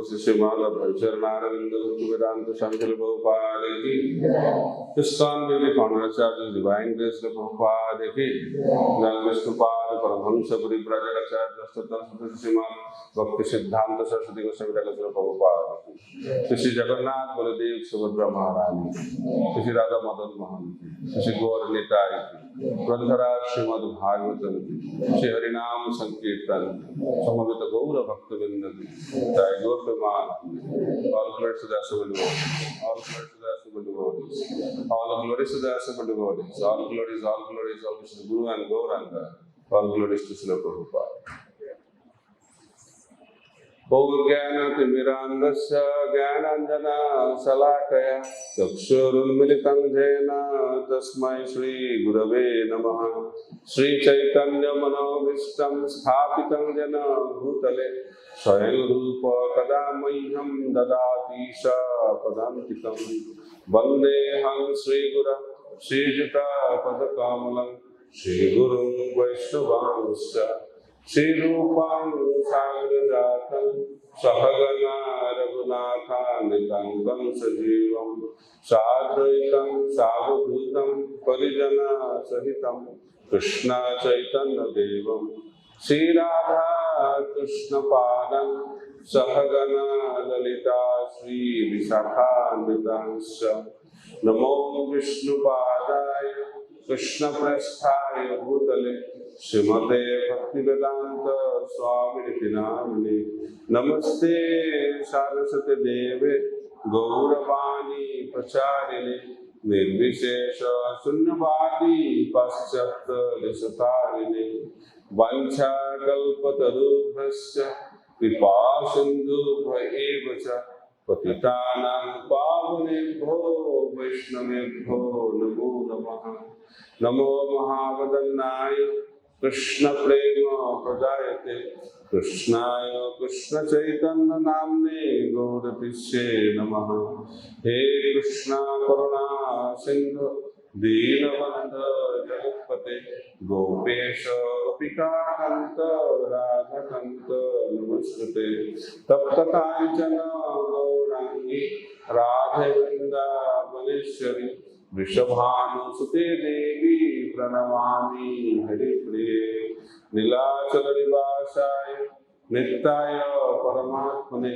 श्रीमाधवचरणारविंद वेदांत संकल्प प्रभुपाद की, ISKCON Daily Founders Church Divine Grace Prabhupada की, विष्णुपाद परमहंस परिव्राजकाचार्य श्रीमान भक्ति सिद्धांत सरस्वती गोस्वामी प्रभुपाद की, श्री जगन्नाथ बलदेव सुभद्रा महारानी, श्री राधा मदन मोहन की, श्री गौर निताई की, ग्रंथराज श्रीमद् भागवतम की, श्री हरिनाम संकीर्तन समवेत गौर भक्तवृंद की, जय गौर प्रमान, all glories to the Assembled Devotees, all glories to the Assembled Devotees, all glories to the Assembled Devotees, all glories to the Guru and Gauranga, all glories to Srila Prabhupada. ज्ञानतिमिरान्धस्य ज्ञानाञ्जनशलाकया चक्षुरुन्मिलितं येन तस्मै श्रीगुरवे नमः। श्रीचैतन्यमनोभीष्टं स्थापितं येन भूतले स्वयं रूप कदा मह्यं ददाति स पदान्तिकं। वन्देऽहं श्रीगुरं श्रीयुतपदकमलं श्रीगुरुं वैष्णवांश्च श्रीरूपां सागरजातं सहगना रघुनाथान्वितं सजीवं साद्वैतं सावधूतं परिजनसहितं कृष्ण चैतन्यदेवं श्रीराधा कृष्णपादं सहगना ललिता श्रीविशाखान्वितांश्च नमो विष्णुपादाय कृष्णप्रेष्ठाय भूतले श्रीमते भक्तिवेदांत स्वामिनिति नामिने। नमस्ते सारस्वती देवे गौरवाणी प्रचारिणे निर्विशेष शून्यवादी पाश्चात्य देशतारिणे वाञ्छाकल्पतरुभ्यश्च कृपा सिन्धुभ्यैव च पतितानां पावनेभ्यो वैष्णवेभ्यो नमो नमः। नमो महावदन्नाय कृष्ण प्रेम प्रदायते कृष्णाय कृष्ण चैतन्य नाम्ने गौरतिष्ये नमः। हे कृष्णा करुणा सिंधु दीनबन्धु जगत्पते गोपेश गोपिकान्त राधाकान्त नमस्ते। तप्त कांचन गौरांगी राधे वृंदावनेश्वरी वृषभानुसुते देवी प्रणमामि हरिप्रिये। नीलाचल निवासाय नित्याय परमात्मने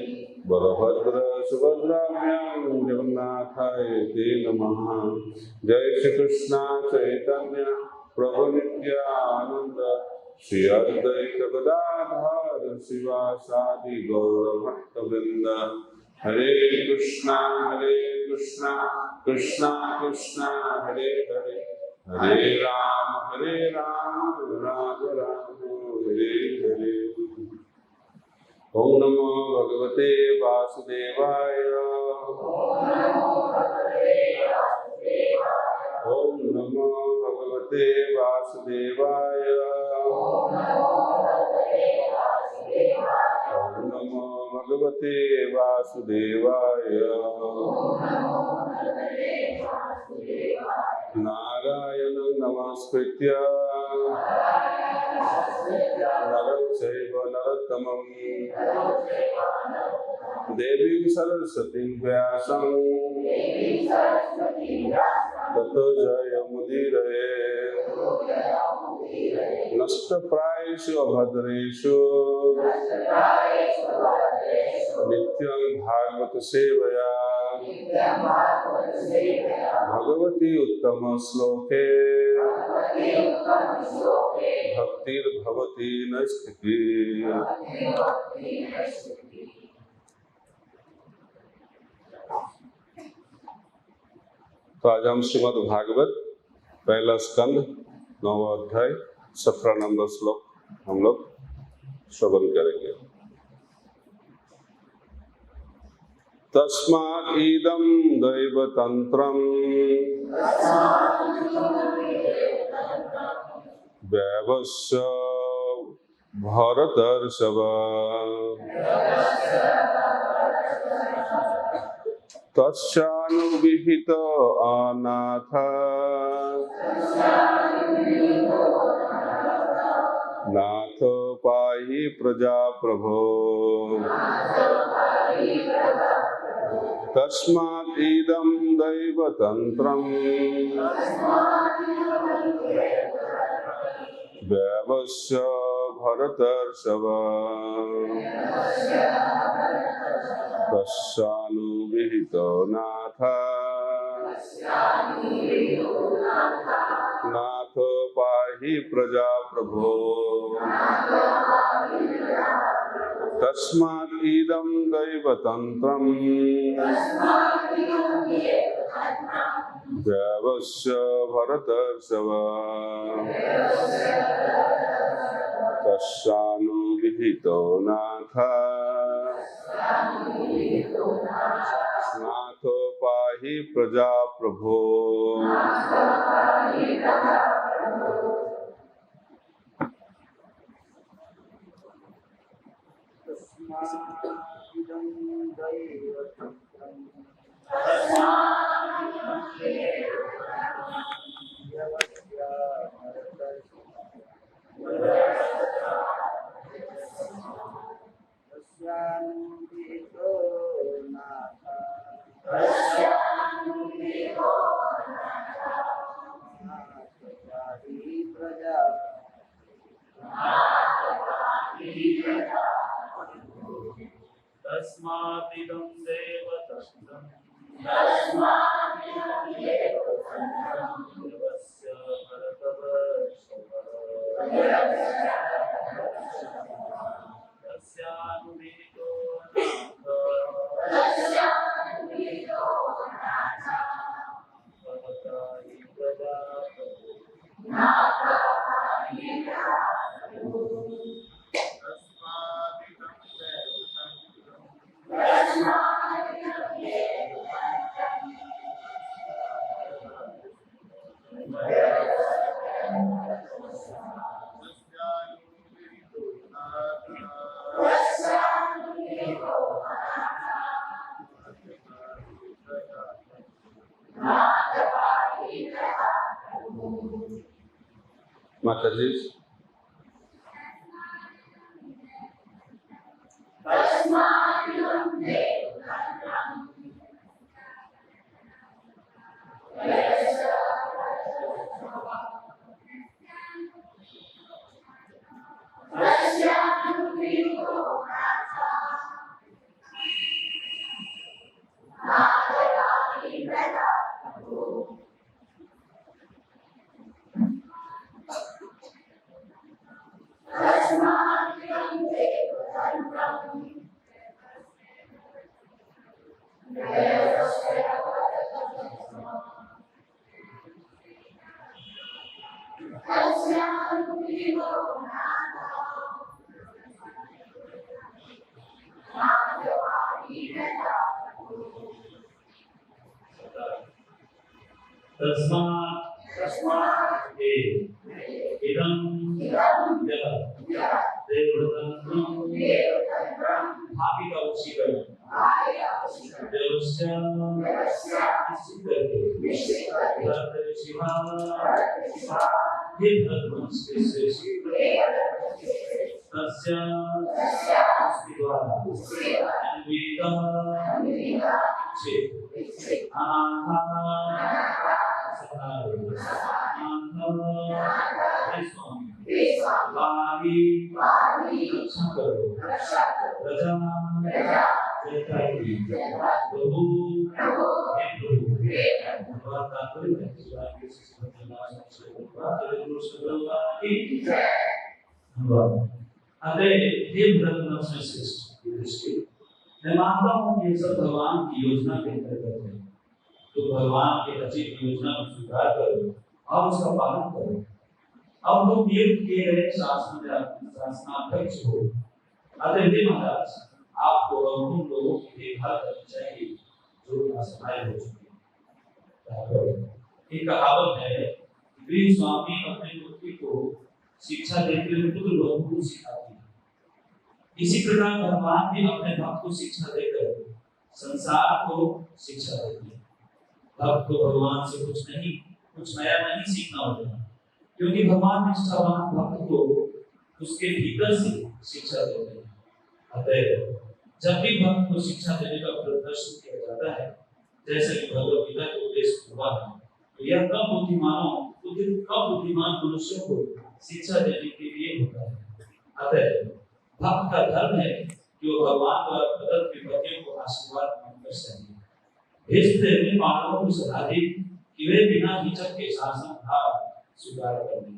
बलभद्र सुभद्राभ्यां जगन्नाथाय ते नमः। जय श्री कृष्ण चैतन्य प्रभु नित्यानंद श्री अद्वैत गदाधर शिवासादि गौर भक्तवृंद। हरे कृष्णा कृष्णा कृष्णा हरे हरे, हरे राम राम राम हरे हरे। ओम नमो भगवते वासुदेवाय, ओम नमो भगवते वासुदेवाय, ओम नमो भगवते वासुदेवाय। नारायण नमस्कृत्य नरं चैव नरोत्तमं देवीं सरस्वतीं व्यासं ततो जयमुदीरये। नष्टप्रायेषु अभद्रेषु नित्यं भागवत सेवया भगवती उत्तम श्लोके भक्तिर्भवति नैष्ठिकी। तो आज हम श्रीमद् भागवत पहला स्कंद 9वां अध्याय 17 नंबर श्लोक हम लोग श्रवण करेंगे। तस्मात् इदं दैवतन्त्रं वैवस्य भरतर्षभ तस्यानुविहित अनाथ नाथ पाहि प्रजा प्रभो। तस्मात् इदं दैवतन्त्रम् देवस्य भरतर्षभ तस्यानुविहितो नाथ नाथ पाहि प्रजा प्रभो तस्मात् इदं दैवतन्त्रम् देवस्य भरतर्षभ तस्यानुविहितो नाथ नाथ पाहि प्रजा प्रभो तस्मादिदं देवतन्त्रम् देवस्य भरतवर्षभ तस्यानुविहितो नाथ भवताहि प्रजा माताजी तस्मात् इदं देवतन्त्रम् भावी का उच्चीकरण देवस्य निश्चित करके भरतर्षिभा हे भरतवंश के श्रेष्ठ तस्य उसके द्वारा अन्विता रक्षा करो प्रजा प्रभु मैं मानता हूँ कि ये सब भगवान की योजना के अंतर्गत है। तो भगवान के रचित योजना को स्वीकार करो और उसका पालन करो। अब तुम नियुक्त किए गए शासनाध्यक्ष हो। अतः महाराज आपको और उन लोगों की देखभाल करनी चाहिए जो असहाय हो चुके हैं। एक कहावत है, गृह स्वामी अपने पुत्री को शिक्षा देते हुए पुत्र लोगों को सिखाती है। इसी प्रकार भगवान भी अपने भक्त को शिक्षा देकर संसार को शिक्षा देते हैं। भक्त को भगवान से कुछ नया नहीं सीखना होता, क्योंकि भगवान निष्ठावान भक्त को उसके भीतर से शिक्षा देते हैं। अतः जब भी भक्त को शिक्षा देने का प्रदर्शन किया जाता है, जैसे कि भगवद गीता के उपदेश हुआ है, तो यह कम बुद्धिमान मनुष्यों को शिक्षा देने के लिए होता है। अतः भक्त का धर्म है कि वो भगवान द्वारा प्रदत्त विपत्तियों को आशीर्वाद मानकर सहे। भेष प्रेमी मानवों को सलाह दी कि वे बिना हिचक के शासन भाव स्वीकार कर लें।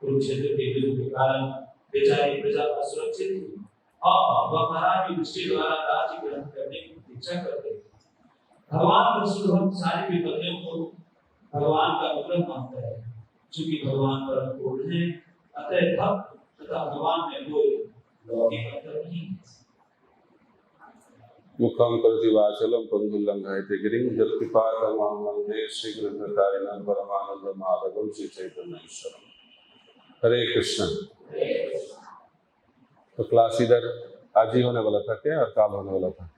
कुरुक्षेत्र के युद्ध के कारण बेचारी प्रजा असुरक्षित थी और वह महाराज की दृष्टि द्वारा राज्य ग्रहण करने की प्रतीक्षा करते। भगवान कृष्ण भक्त सारी विपत्तियों को भगवान का अनुग्रह मानता है। चूंकि भगवान परम पूर्ण है, अतः भक्त तथा भगवान में कोई लौकिक अंतर नहीं है। मुखम करोति वाचालं पंगुं लंघयते गिरिं यत्कृपातमहं वन्दे श्रीकृष्णकारिणं परमानंद माधवं श्री चैतन्य ईश्वरम्। हरे कृष्ण। तो क्लास इधर आज ही होने वाला था क्या और काल होने वाला था?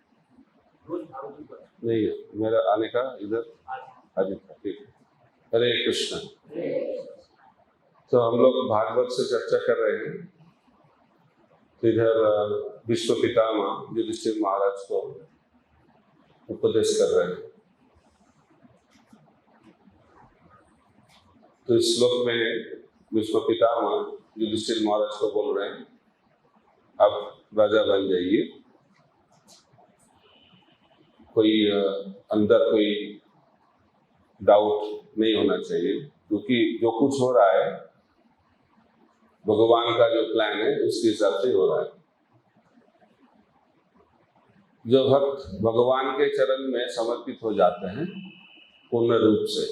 नहीं, मेरा आने का इधर आज ही था। ठीक है, हरे कृष्ण। तो हम लोग भागवत से चर्चा कर रहे हैं। तो इधर विश्व पितामह युधिष्ठिर महाराज को उपदेश कर रहे हैं। तो इस श्लोक में विश्व पितामह युधिष्ठिर महाराज को बोल रहे हैं, अब राजा बन जाइए। कोई अंदर कोई डाउट नहीं होना चाहिए, क्योंकि जो कुछ हो रहा है भगवान का जो प्लान है उसके हिसाब से हो रहा है। जो भक्त भगवान के चरण में समर्पित हो जाते हैं पूर्ण रूप से,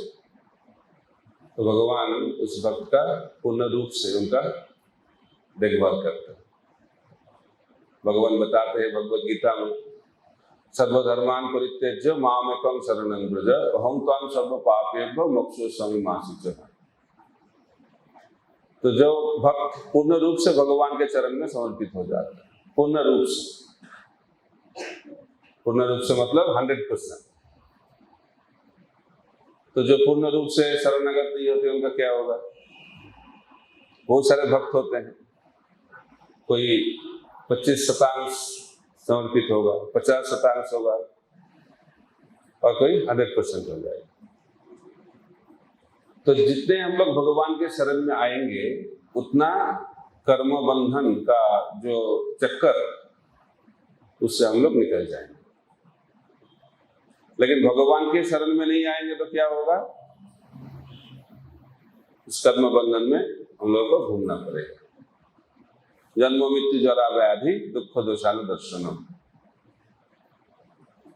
तो भगवान उस भक्त का पूर्ण रूप से उनका देखभाल करते हैं। भगवान बताते हैं भगवद गीता में, सर्वधर्मान परित्यज्य मामेकं शरणं व्रज अहं त्वां सर्व पापेभ्यो मोक्षयिष्यामि मा शुचः। तो जो भक्त पूर्ण रूप से भगवान के चरण में समर्पित हो जाता है, पूर्ण रूप से मतलब 100%। तो जो पूर्ण रूप से शरणागत नहीं होते उनका क्या होगा? बहुत सारे भक्त होते हैं, कोई 25% समर्पित होगा, 50% होगा और कोई 100% हो जाएगा। तो जितने हम लोग भगवान के शरण में आएंगे उतना कर्म बंधन का जो चक्कर उससे हम लोग निकल जाएंगे। लेकिन भगवान के शरण में नहीं आएंगे तो क्या होगा? इस कर्म बंधन में हम लोग को घूमना पड़ेगा। जन्म मृत्यु जरा व्याधि दुख दोषानु दर्शनम।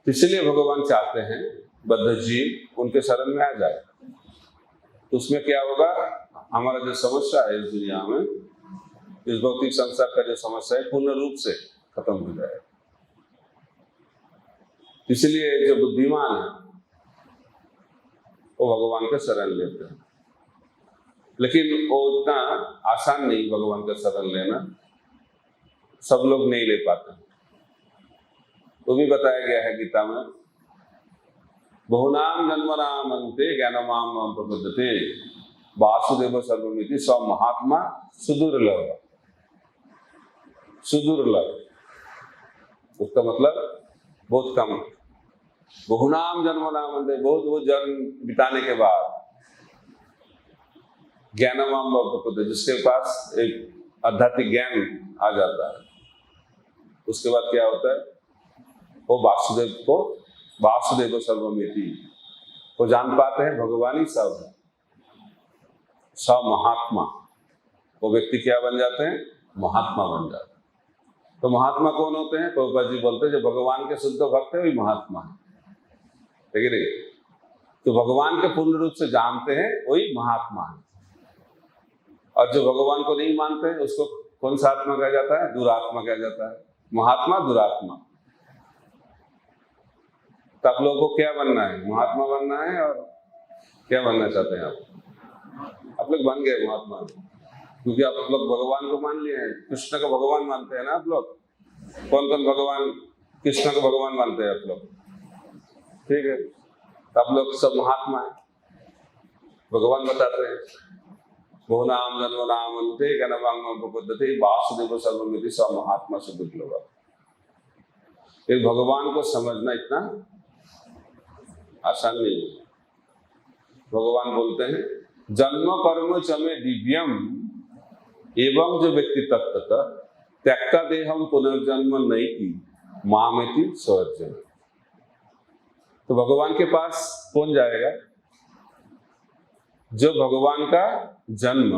इसलिए भगवान चाहते हैं बद्ध जीव उनके शरण में आ जाए। तो उसमें क्या होगा? हमारा जो समस्या है इस दुनिया में, इस भौतिक संसार का जो समस्या है पूर्ण रूप से खत्म हो जाए। इसलिए जो बुद्धिमान है वो भगवान का शरण लेते हैं, लेकिन वो इतना आसान नहीं भगवान का शरण लेना, सब लोग नहीं ले पाते। वो भी बताया गया है गीता में, बहुनाम जन्मनाम अन्ते ज्ञानमाम प्रपद्यते वासुदेव सर्वमिति स महात्मा सुदुर्लभ। उसका मतलब बहुत कम। बहुनाम जन्मनाम अन्ते, बहुत जन्म बिताने के बाद ज्ञानमाम प्रपद्यते, जिसके पास एक आध्यात्मिक ज्ञान आ जाता है, उसके बाद क्या होता है? वो वासुदेव सर्वमिति वो जान पाते हैं भगवान ही सब है। स महात्मा, वो व्यक्ति क्या बन जाते हैं? महात्मा बन जाते हैं। तो महात्मा कौन होते हैं? प्रभुपाद जी बोलते हैं जो भगवान के शुद्ध भक्त है वही महात्मा है, ठीक है नहीं? तो भगवान के पूर्ण रूप से जानते हैं वही महात्मा है। और जो भगवान को नहीं मानते हैं उसको कौन सा आत्मा कहा जाता है? दुरात्मा कहा जाता है। महात्मा दुरात्मा। तो आप लोगों को क्या बनना है? महात्मा बनना है। और क्या बनना चाहते हैं आप लोग बन गए महात्मा, क्योंकि आप लोग भगवान को मान लिए हैं। कृष्ण को भगवान मानते हैं ना आप लोग? कौन कौन भगवान? कृष्ण को भगवान मानते हैं आप लोग, ठीक है? तो आप लोग सब महात्मा है। भगवान बताते हैं बहुनाम जन्मनाम अन्ते ज्ञानमाम प्रपद्यते वासुदेव सर्वमिति स महात्मा सुदुर्लभ। लेकिन भगवान को समझना इतना आसान नहीं है। भगवान बोलते हैं जन्म कर्म च मे दिव्यम एवं जो व्यक्ति तत्त त्यक्ता देहम पुनर्जन्म नहीं की मामेति स्वजन। तो भगवान के पास कौन जाएगा? जो भगवान का जन्म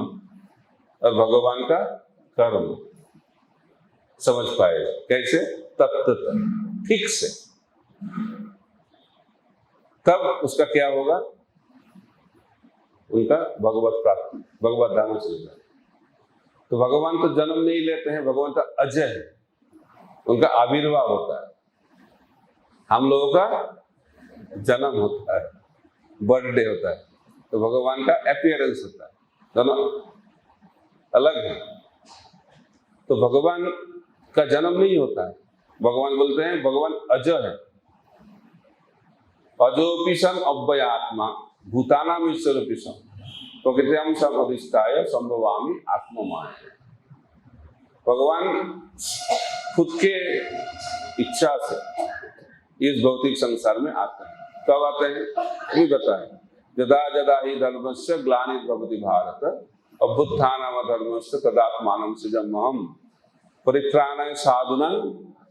और भगवान का कर्म समझ पाएगा। कैसे? तत्त ठीक से, तब उसका क्या होगा? उनका भगवत प्राप्ति, भगवत धाम चले जाए। तो भगवान तो जन्म नहीं लेते हैं, भगवान तो अजय है, उनका आविर्भाव होता है। हम लोगों का जन्म होता है, बर्थडे होता है, तो भगवान का अपीयरेंस होता है, दोनों अलग है। तो भगवान का जन्म नहीं होता है। भगवान बोलते हैं भगवान अजय है, अजोपिशन अव्ययात्मा भूतानाम ईश्वरोपिशन प्रकृतिम सब अधिष्ठाय संभवामि आत्ममाय। भगवान खुद के इच्छा से इस भौतिक संसार में आते हैं। कब आते हैं भी बताएं। यदा यदा ही धर्मस्य ग्लानिर्भवति भारत अभ्युत्थानम धर्मस्य तदात्मानं सृजाम्यहम् परित्राणाय साधूनां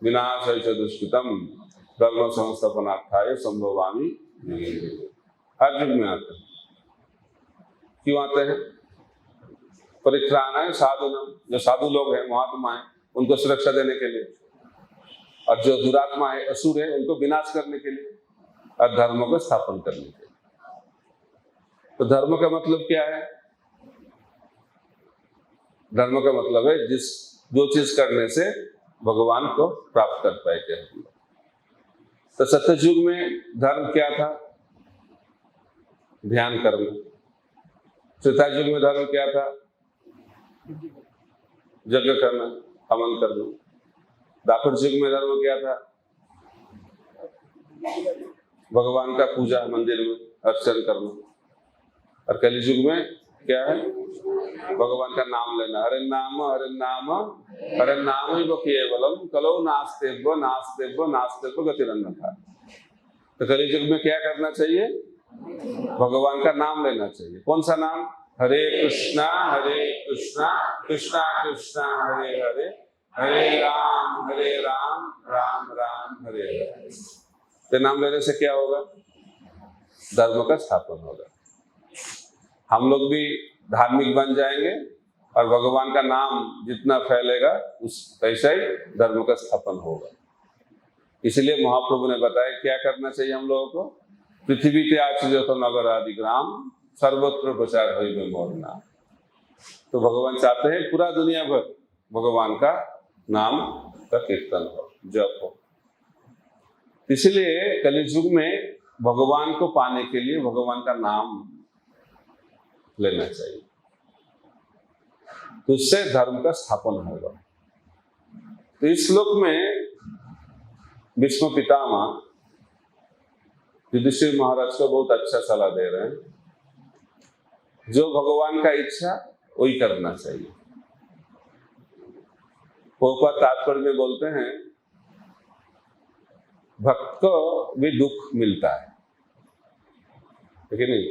विनाशाय च दुष्कृतम् धर्म संस्थापनार्थाय संभवामि। हर युग में आते हैं। क्यों आते हैं? परित्राणाय साधूनां, जो साधु लोग हैं, महात्मा हैं, उनको सुरक्षा देने के लिए, और जो दुरात्मा है, असुर है, उनको विनाश करने के लिए, और धर्म को स्थापन करने के लिए। तो धर्म का मतलब क्या है? धर्म का मतलब है जो चीज करने से भगवान को प्राप्त कर पाएंगे हम लोग। तो सत्ययुग में धर्म क्या था? ध्यान करना। त्रेता युग में धर्म क्या था? यज्ञ करना, हवन करना। द्वापर युग में धर्म क्या था? भगवान का पूजा मंदिर में अर्चन करना। और कलि युग में क्या है? भगवान का नाम लेना। हरे नाम हरे नाम हरे नाम ही वो केवलम कलो नास्तेव्य नास्तेव्य नास्तेव्य गतिरन्यथा। तो कलि युग में क्या करना चाहिए? भगवान का नाम लेना चाहिए। कौन सा नाम? हरे कृष्णा कृष्णा कृष्णा हरे हरे हरे राम राम राम हरे हरे। तो नाम लेने से क्या होगा? धर्म का स्थापन होगा। हम लोग भी धार्मिक बन जाएंगे और भगवान का नाम जितना फैलेगा उस वैसा ही धर्म का स्थापन होगा। इसलिए महाप्रभु ने बताया क्या करना चाहिए हम लोगों को। पृथ्वी ते आचर्य नगर आदि ग्राम सर्वत्र प्रचार होइबे मोर नाम। तो भगवान चाहते हैं पूरा दुनिया भर भगवान का नाम का कीर्तन हो, जप हो। इसलिए कलियुग में भगवान को पाने के लिए भगवान का नाम लेना चाहिए, तो उससे धर्म का स्थापन होगा। तो इस श्लोक में भीष्म पितामह युधिष्ठिर महाराज को बहुत अच्छा सलाह दे रहे हैं। जो भगवान का इच्छा वही करना चाहिए। प्रभुपाद तात्पर्य में बोलते हैं भक्त को भी दुख मिलता है, लेकिन नहीं,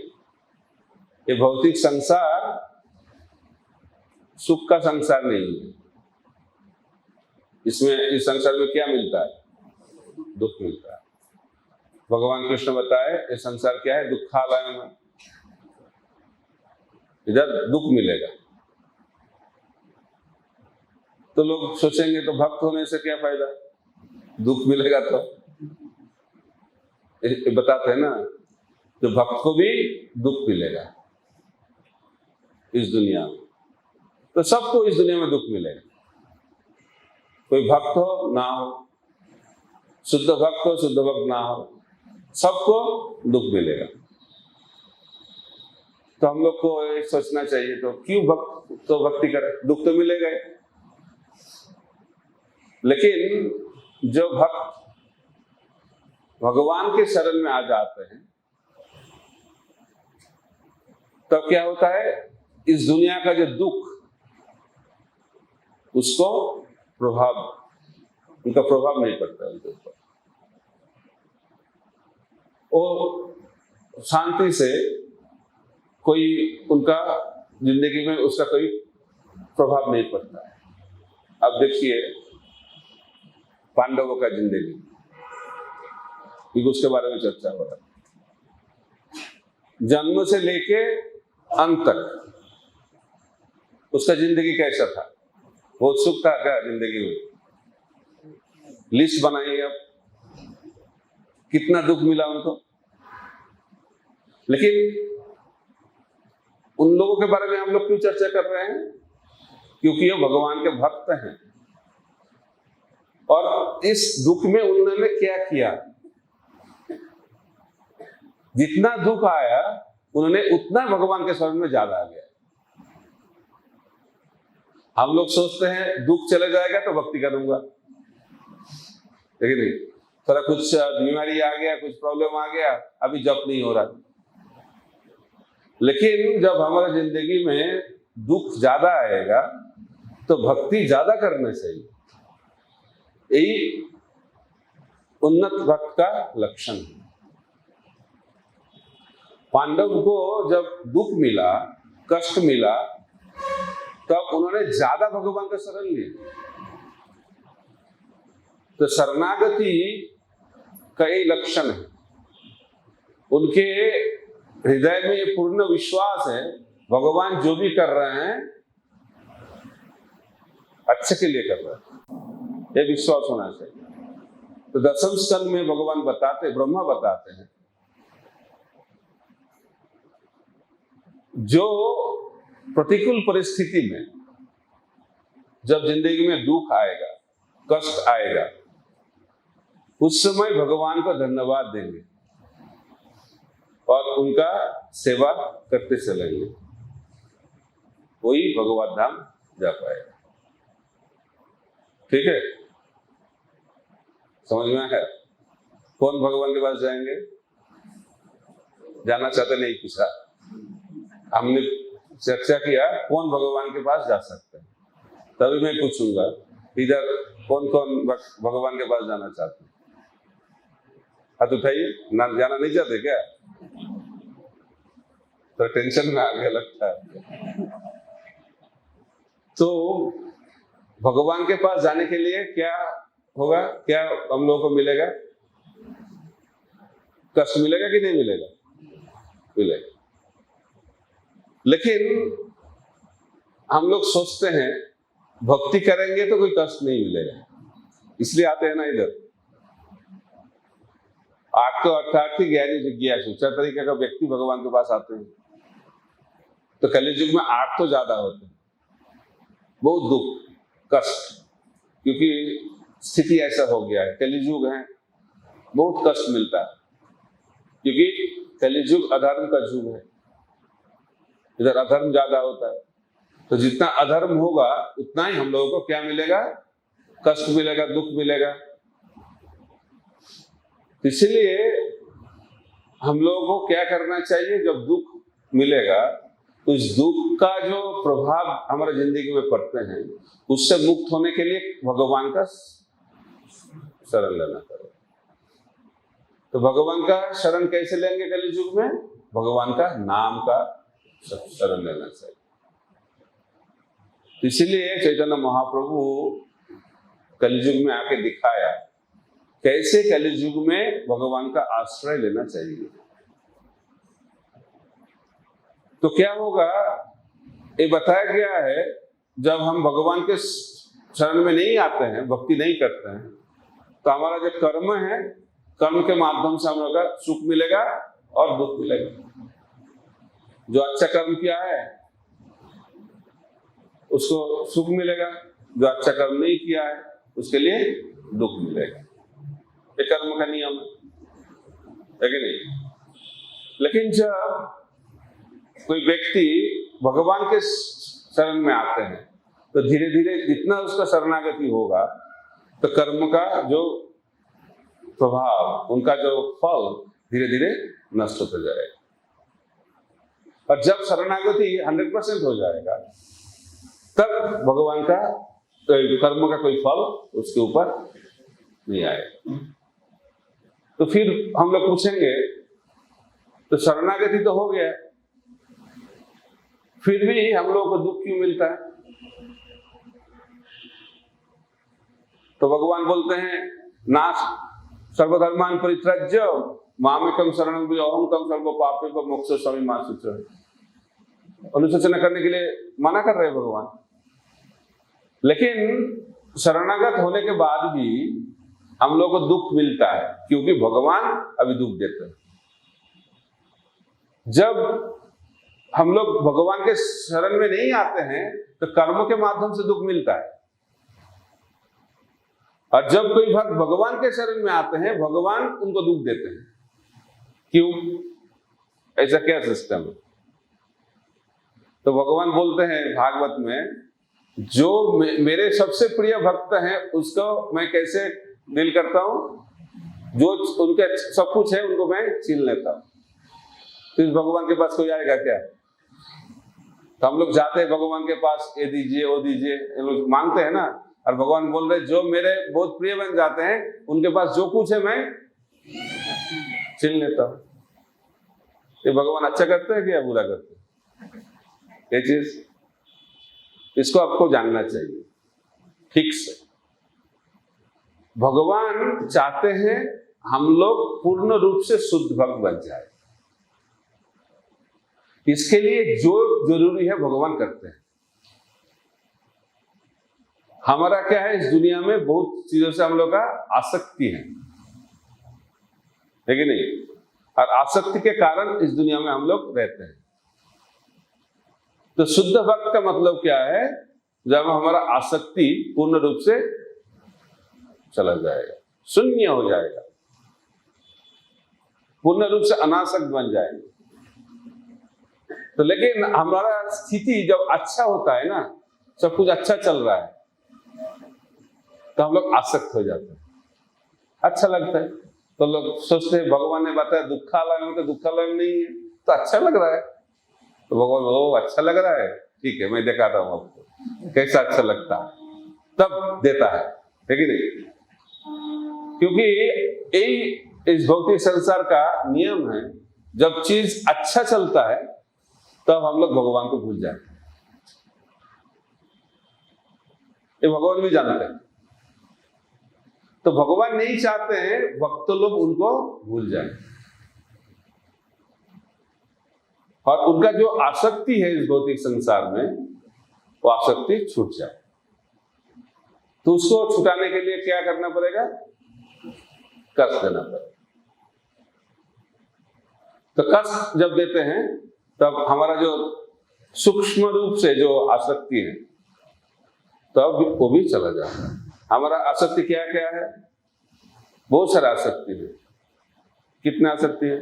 ये भौतिक संसार सुख का संसार नहीं है। इसमें इस संसार में क्या मिलता है? दुख मिलता है। भगवान कृष्ण बताए ये संसार क्या है? दुखालय में, इधर दुख मिलेगा। तो लोग सोचेंगे तो भक्त होने से क्या फायदा? दुख मिलेगा तो बताते हैं ना, तो भक्त को भी दुख मिलेगा इस दुनिया में। तो सबको इस दुनिया में दुख मिलेगा, कोई भक्त हो ना हो, शुद्ध भक्त हो शुद्ध भक्त ना हो, सबको दुख मिलेगा। तो हम लोग को ये सोचना चाहिए तो क्यों भक्ति करें? दुख तो मिलेगा ही। लेकिन जो भक्त भगवान के शरण में आ जाते हैं तब तो क्या होता है? इस दुनिया का जो दुख उसको प्रभाव उनका प्रभाव नहीं पड़ता उनके ऊपर। वो शांति से कोई उनका जिंदगी में उसका कोई प्रभाव नहीं पड़ता है। अब देखिए पांडवों का जिंदगी, क्योंकि उसके बारे में चर्चा हो रहा है। जन्म से लेके अंत तक उसका जिंदगी कैसा था? बहुत सुख था क्या जिंदगी में? लिस्ट बनाइए अब, कितना दुख मिला उनको। लेकिन उन लोगों के बारे में हम लोग क्यों चर्चा कर रहे हैं? क्योंकि ये भगवान के भक्त हैं और इस दुख में उन्होंने क्या किया। जितना दुख आया उन्होंने उतना भगवान के शरण में ज्यादा आ गया। हम लोग सोचते हैं दुख चले जाएगा तो भक्ति करूंगा, लेकिन नहीं, थोड़ा कुछ बीमारी आ गया, कुछ प्रॉब्लम आ गया, अभी जप नहीं हो रहा। लेकिन जब हमारे जिंदगी में दुख ज्यादा आएगा तो भक्ति ज्यादा करना चाहिए। यही उन्नत भक्त का लक्षण है। पांडव को जब दुख मिला, कष्ट मिला, तब उन्होंने ज्यादा भगवान का शरण लिया। तो शरणागति का एक लक्षण है। उनके हृदय में ये पूर्ण विश्वास है भगवान जो भी कर रहे हैं अच्छे के लिए कर रहे हैं, ये विश्वास होना चाहिए। तो दसम स्कंद में भगवान बताते, ब्रह्मा बताते हैं, जो प्रतिकूल परिस्थिति में जब जिंदगी में दुख आएगा, कष्ट आएगा, उस समय भगवान को धन्यवाद देंगे और उनका सेवा करते चलेंगे, वही भगवत धाम जा पाएगा। ठीक है, समझ में है? कौन भगवान के पास जाएंगे? जाना चाहते नहीं पूछा, हमने चर्चा किया कौन भगवान के पास जा सकते हैं। तभी मैं पूछूंगा इधर कौन कौन भगवान के पास जाना चाहते हैं? हाथ उठाइए। ना जाना नहीं चाहते क्या? तो टेंशन में आ गया लगता है। तो भगवान के पास जाने के लिए क्या होगा? क्या हम लोगों को मिलेगा? कष्ट मिलेगा कि नहीं मिलेगा? मिलेगा। लेकिन हम लोग सोचते हैं भक्ति करेंगे तो कोई कष्ट नहीं मिलेगा, इसलिए आते हैं ना इधर। आठ तो अर्थार्थी ज्ञानी जिज्ञासु, 4 तरीके का व्यक्ति भगवान के पास आते हैं। तो कलियुग में 8 तो ज्यादा होते हैं, बहुत दुख, कष्ट, क्योंकि स्थिति ऐसा हो गया है, कलियुग है, बहुत कष्ट मिलता है, क्योंकि कलियुग अधर्म का युग है। इधर अधर्म ज्यादा होता है, तो जितना अधर्म होगा उतना ही हम लोगों को क्या मिलेगा? कष्ट मिलेगा, दुख मिलेगा। इसलिए हम लोगों को क्या करना चाहिए? जब दुख मिलेगा तो इस दुख का जो प्रभाव हमारे जिंदगी में पड़ते हैं उससे मुक्त होने के लिए भगवान का शरण लेना पड़ेगा। तो भगवान का शरण कैसे लेंगे कलियुग में? भगवान का नाम का शरण लेना चाहिए। इसीलिए चैतन्य महाप्रभु कलियुग में आके दिखाया कैसे कलियुग में भगवान का आश्रय लेना चाहिए। तो क्या होगा ये बताया गया है, जब हम भगवान के शरण में नहीं आते हैं, भक्ति नहीं करते हैं, तो हमारा जो कर्म है, कर्म के माध्यम से हम लोग का सुख मिलेगा और दुख मिलेगा। जो अच्छा कर्म किया है उसको सुख मिलेगा, जो अच्छा कर्म नहीं किया है उसके लिए दुख मिलेगा। ये कर्म का नियम है कि नहीं? लेकिन जब कोई व्यक्ति भगवान के शरण में आते हैं तो धीरे धीरे जितना उसका शरणागति होगा तो कर्म का जो प्रभाव, उनका जो फल धीरे धीरे नष्ट हो जाएगा। और जब शरणागति 100% हो जाएगा तब भगवान का कर्म का कोई फल उसके ऊपर नहीं आएगा। तो फिर हम लोग पूछेंगे तो शरणागति तो हो गया, फिर भी हम लोगों को दुख क्यों मिलता है? तो भगवान बोलते हैं नाश सर्वधर्मान परित्यज्य मामेकं शरणं व्रज अहं तं सर्व पापेभ्यो मोक्षयिष्यामि मा शुचः। अनुशोचना करने के लिए मना कर रहे हैं भगवान, लेकिन शरणागत होने के बाद भी हम लोग को दुख मिलता है, क्योंकि भगवान अभी दुख देते हैं। जब हम लोग भगवान के शरण में नहीं आते हैं तो कर्म के माध्यम से दुख मिलता है, और जब कोई भक्त भगवान के शरण में आते हैं भगवान उनको दुख देते हैं। क्यों? ऐसा क्या सिस्टम है? तो भगवान बोलते हैं भागवत में, जो मेरे सबसे प्रिय भक्त हैं उसको मैं कैसे डील करता हूं, जो उनके सब कुछ है उनको मैं छीन लेता हूं। तो इस भगवान के पास कोई आएगा क्या? तो हम लोग जाते हैं भगवान के पास, ये दीजिए वो दीजिए, ये लोग मांगते हैं ना, और भगवान बोल रहे जो मेरे बहुत प्रिय बन जाते हैं उनके पास जो कुछ है मैं छीन लेता हूं। ये भगवान अच्छा करते हैं क्या बुरा करते हैं? ये चीज इसको आपको जानना चाहिए ठीक से। भगवान चाहते हैं हम लोग पूर्ण रूप से शुद्ध भक्त बन जाए, इसके लिए जो जरूरी है भगवान करते हैं। हमारा क्या है, इस दुनिया में बहुत चीजों से हम लोग का आसक्ति है कि नहीं, और आसक्ति के कारण इस दुनिया में हम लोग रहते हैं। तो शुद्ध भक्त का मतलब क्या है? जब हमारा आसक्ति पूर्ण रूप से चला जाएगा, शून्य हो जाएगा, पूर्ण रूप से अनासक्त बन जाएंगे। तो लेकिन हमारा स्थिति जब अच्छा होता है ना, सब कुछ अच्छा चल रहा है, तो हम लोग आसक्त हो जाते हैं, अच्छा लगता है। तो लोग सोचते हैं भगवान ने बताया दुखालय में, तो दुखालय में नहीं है तो अच्छा लग रहा है। तो भगवान ओ अच्छा लग रहा है, ठीक है मैं दिखाता हूं आपको कैसा अच्छा लगता है, तब देता है कि नहीं? क्योंकि यही इस भौतिक संसार का नियम है, जब चीज अच्छा चलता है तब हम लोग भगवान को भूल जाते हैं। ये भगवान भी जानते हैं। तो भगवान नहीं चाहते हैं भक्त लोग उनको भूल जाए, और उनका जो आसक्ति है इस भौतिक संसार में वो आसक्ति छूट जाए। तो उसको छुटाने के लिए क्या करना पड़ेगा? कष्ट देना पड़ेगा। तो कष्ट जब देते हैं तब हमारा जो सूक्ष्म रूप से जो आसक्ति है तब वो भी चला जाता है। हमारा आसक्ति क्या क्या है? बहुत सारा आसक्ति है। कितने आसक्ति है?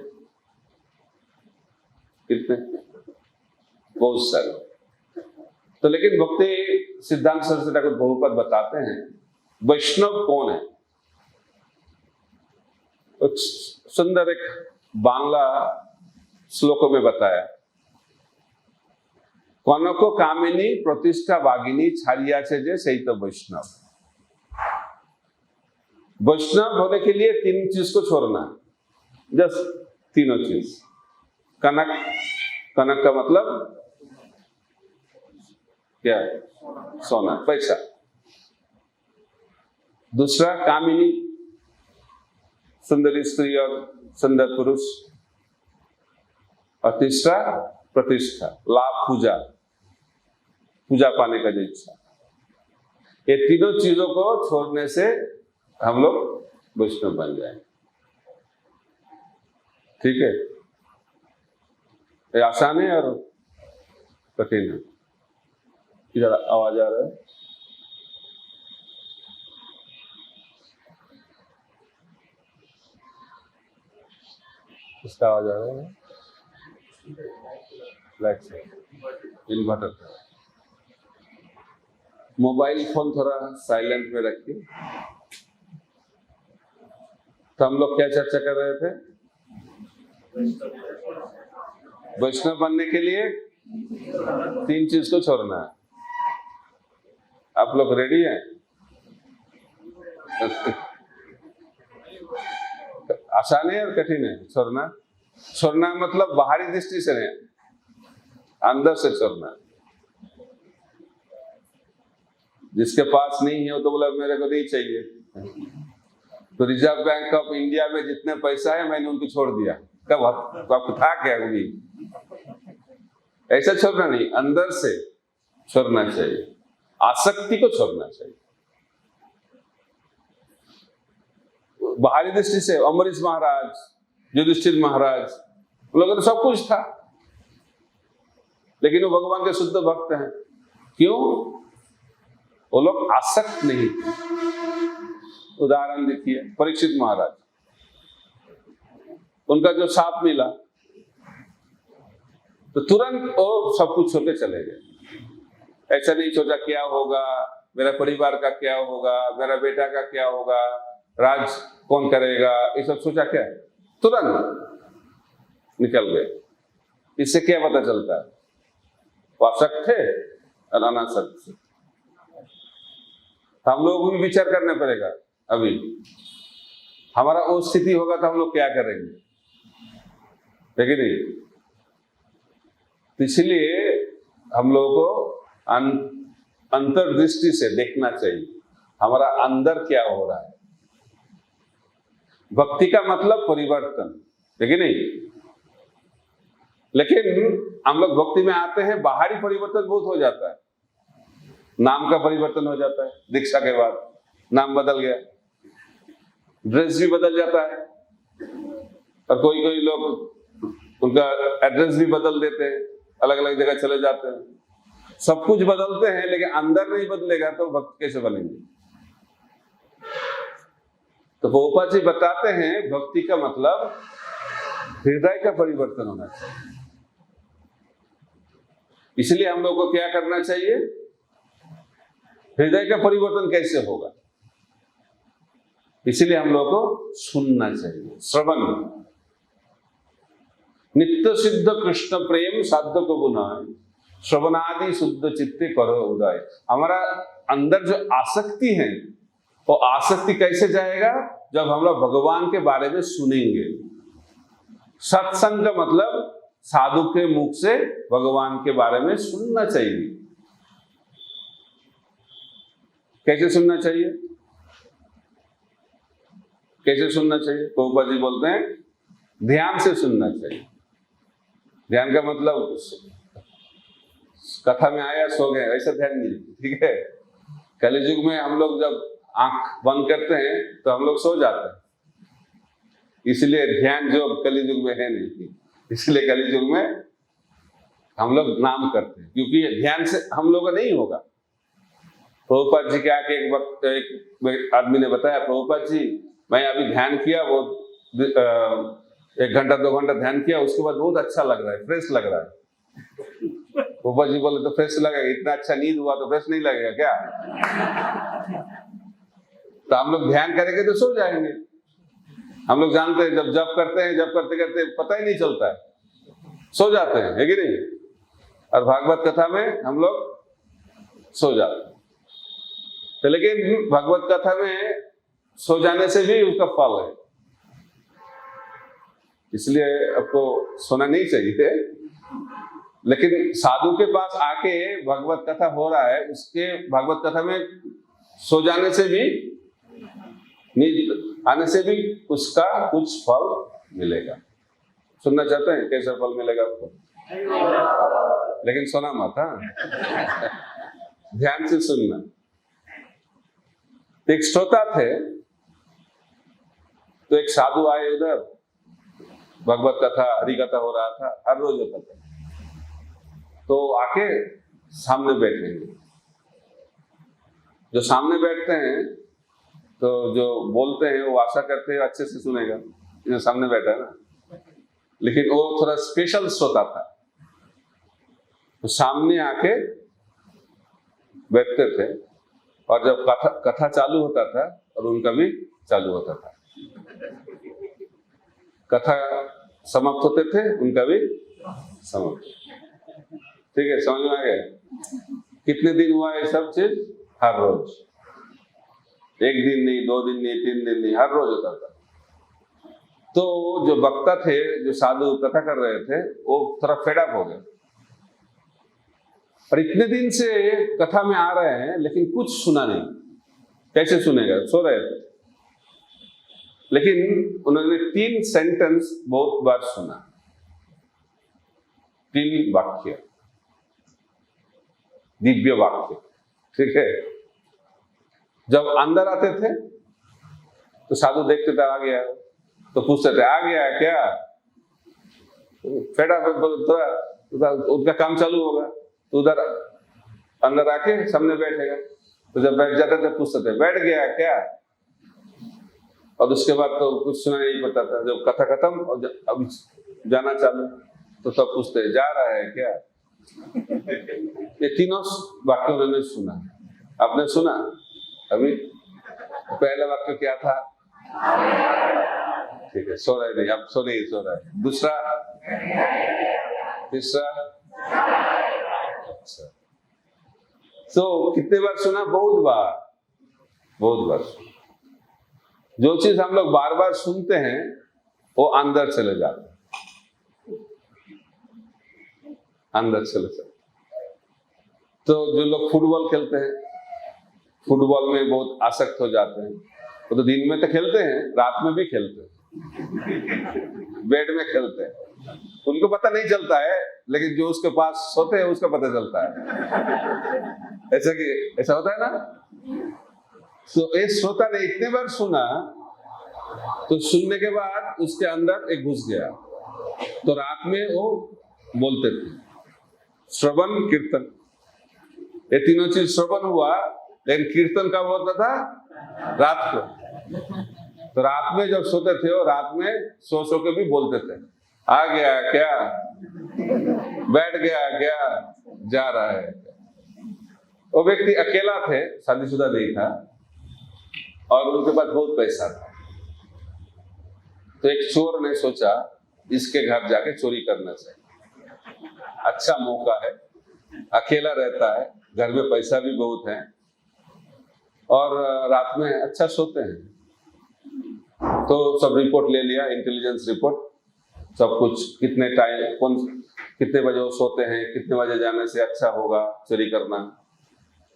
कितने? बहुत सारे। तो लेकिन भक्ति सिद्धांत सरस्वती ठाकुर प्रभुपाद बताते हैं वैष्णव कौन है। तो सुंदर एक बांग्ला श्लोकों में बताया, कनको कामिनी प्रतिष्ठा वागिनी छाड़िया से जे सही तो वैष्णव। वैष्णव होने के लिए तीन चीज को छोड़ना है, जस्ट तीनों चीज। कनक, कनक का मतलब क्या है? सोना, पैसा। दूसरा कामिनी, सुंदर स्त्री और सुंदर पुरुष। और तीसरा प्रतिष्ठा, लाभ, पूजा, पूजा पाने का जो इच्छा। ये तीनों चीजों को छोड़ने से हम लोग वैष्णव बन जाएंगे। ठीक है? ये आसान है और कठिन है। इधर आवाज आ रहा है? इसका आवाज आ रहा है? लाइट से इन्वर्टर। मोबाइल फोन थोड़ा साइलेंट में रखिए। तो हम लोग क्या चर्चा कर रहे थे? वैष्णव बनने के लिए तीन चीज को छोड़ना है। आप लोग रेडी हैं? आसान है और कठिन है छोड़ना? छोड़ना मतलब बाहरी दृष्टि से नहीं, अंदर से छोड़ना। जिसके पास नहीं है वो तो बोला मेरे को नहीं चाहिए। तो रिजर्व बैंक ऑफ इंडिया में जितने पैसा है मैंने उनको छोड़ दिया। कब आपको था क्या? भी ऐसा छोड़ना नहीं, अंदर से छोड़ना चाहिए, आसक्ति को छोड़ना चाहिए। बाहरी दृष्टि से अम्बरीश महाराज, युधिष्ठिर महाराज, उन लोगों को सब कुछ था, लेकिन वो भगवान के शुद्ध भक्त हैं। क्यों? वो लोग आसक्त नहीं थे। उदाहरण देखिए परीक्षित महाराज, उनका जो साप मिला तो तुरंत वो सब कुछ छोड़ के चले गए। ऐसा नहीं सोचा क्या होगा, मेरा परिवार का क्या होगा, मेरा बेटा का क्या होगा, राज कौन करेगा, ये सब सोचा क्या? तुरंत निकल गए। इससे क्या पता चलता है? वो आसक्त थे और अनासक्त थे। हम लोगों को भी विचार करना पड़ेगा। अभी हमारा वो स्थिति होगा तो हम लोग क्या करेंगे, है कि नहीं? इसलिए हम लोगों को अंतर्दृष्टि से देखना चाहिए हमारा अंदर क्या हो रहा है। भक्ति का मतलब परिवर्तन, है कि नहीं? लेकिन हम लोग भक्ति में आते हैं, बाहरी परिवर्तन बहुत हो जाता है। नाम का परिवर्तन हो जाता है, दीक्षा के बाद नाम बदल गया, ड्रेस भी बदल जाता है, और कोई कोई लोग उनका एड्रेस भी बदल देते हैं, अलग अलग जगह चले जाते हैं। सब कुछ बदलते हैं, लेकिन अंदर नहीं बदलेगा तो भक्त कैसे बनेंगे? तो प्रभुपाद जी बताते हैं भक्ति का मतलब हृदय का परिवर्तन होना चाहिए। इसलिए हम लोग को क्या करना चाहिए? हृदय का परिवर्तन कैसे होगा? इसलिए हम लोग को सुनना चाहिए, श्रवण। नित्य सिद्ध कृष्ण प्रेम साध्य को बुनाए, श्रवणादि शुद्ध चित्ते करो उदय। हमारा अंदर जो आसक्ति है वो आसक्ति कैसे जाएगा? जब हम लोग भगवान के बारे में सुनेंगे। सत्संग का मतलब साधु के मुख से भगवान के बारे में सुनना चाहिए। कैसे सुनना चाहिए? कैसे सुनना चाहिए? प्रभुपाद जी बोलते हैं ध्यान से सुनना चाहिए। ध्यान का मतलब कथा में आया सो गए ऐसा ध्यान नहीं, ठीक है? कलियुग में हम लोग जब आंख बंद करते हैं तो हम लोग सो जाते हैं, इसलिए ध्यान जो कलियुग में है नहीं, इसलिए कलियुग में हम लोग नाम करते हैं, क्योंकि ध्यान से हम लोग का नहीं होगा। प्रभुपाद जी के आके एक वक्त एक आदमी ने बताया, प्रभुपाद जी मैं अभी ध्यान किया, वो 1 घंटा 2 घंटा ध्यान किया, उसके बाद बहुत अच्छा लग रहा है, फ्रेश लग रहा है। प्रभुपाद जी बोले तो फ्रेश लगेगा? इतना अच्छा नींद हुआ तो फ्रेश नहीं लगेगा क्या? तो हम लोग ध्यान करेंगे तो सो जाएंगे। हम लोग जानते हैं जब जप करते हैं, जब करते करते पता ही नहीं चलता है, सो जाते हैं, है कि नहीं? और भागवत कथा में हम लोग सो जाते हैं। तो लेकिन भागवत कथा में सो जाने से भी उसका फल है, इसलिए आपको सोना नहीं चाहिए। लेकिन साधु के पास आके भागवत कथा हो रहा है, उसके भागवत कथा में सो जाने से भी, नींद आने से भी उसका कुछ फल मिलेगा। सुनना चाहते हैं कैसा फल मिलेगा आपको? लेकिन सोना मत, हाँ ध्यान से सुनना। एक श्रोता थे, तो एक साधु आए उधर, भगवत कथा हरि कथा हो रहा था, हर रोज होता था, तो आके सामने बैठेंगे। जो सामने बैठते हैं तो जो बोलते हैं वो आशा करते हैं अच्छे से सुनेगा, जो सामने बैठा है ना। लेकिन वो थोड़ा स्पेशल श्रोता था, तो सामने आके बैठते थे, और जब कथा चालू होता था और उनका भी चालू होता था, कथा समाप्त होते थे उनका भी समाप्त। ठीक है, समझ में आ गया? कितने दिन हुआ ये सब चीज? हर रोज, 1 दिन नहीं, 2 दिन नहीं, 3 दिन नहीं, हर रोज होता था। तो जो वक्ता थे, जो साधु कथा कर रहे थे, वो थोड़ा फेडअप हो गए और इतने दिन से कथा में आ रहे हैं लेकिन कुछ सुना नहीं। कैसे सुनेगा, सो रहे थे। लेकिन उन्होंने 3 सेंटेंस बहुत बार सुना, 3 वाक्य, दिव्य वाक्य, ठीक है। जब अंदर आते थे तो साधु देखते थे आ गया, तो पूछते थे आ गया क्या, थोड़ा उनका काम चालू होगा, तो उधर अंदर आके सामने बैठेगा। तो जब बैठ जाते थे पूछते थे बैठ गया क्या, और उसके बाद तो कुछ सुना नहीं पड़ता था। जब कथा खत्म और अब जाना चालू, तो तब पूछते जा रहा है क्या। ये तीनों वाक्य उन्होंने सुना। आपने सुना? अभी पहला वाक्य क्या था? ठीक है, सो रहे नहीं, अब सो नहीं, सो रहा है। दूसरा, तीसरा, तो कितने बार सुना? बहुत बार, बहुत बार सुना। जो चीज हम लोग बार बार सुनते हैं वो अंदर चले जाते हैं, अंदर चले जाते। तो जो लोग फुटबॉल खेलते हैं, फुटबॉल में बहुत आसक्त हो जाते हैं, वो तो दिन में तो खेलते हैं, रात में भी खेलते हैं, बेड में खेलते हैं। उनको पता नहीं चलता है, लेकिन जो उसके पास सोते हैं उसका पता चलता है। ऐसा होता है ना। तो एक श्रोता ने इतने बार सुना, तो सुनने के बाद उसके अंदर एक घुस गया। तो रात में वो बोलते थे, श्रवण कीर्तन, ये तीनों चीज श्रवण हुआ, लेकिन कीर्तन कब होता था? रात को। तो रात में जब सोते थे वो रात में सो सो के भी बोलते थे, आ गया क्या, बैठ गया क्या, जा रहा है। वो व्यक्ति अकेला थे, शादीशुदा नहीं था, और उनके पास बहुत पैसा था। तो एक चोर ने सोचा इसके घर जाके चोरी करना चाहिए, अच्छा मौका है, अकेला रहता है, घर में पैसा भी बहुत है, और रात में अच्छा सोते हैं। तो सब रिपोर्ट ले लिया, इंटेलिजेंस रिपोर्ट, सब कुछ, कितने टाइम, कौन कितने बजे वो सोते हैं, कितने बजे जाने से अच्छा होगा चोरी करना।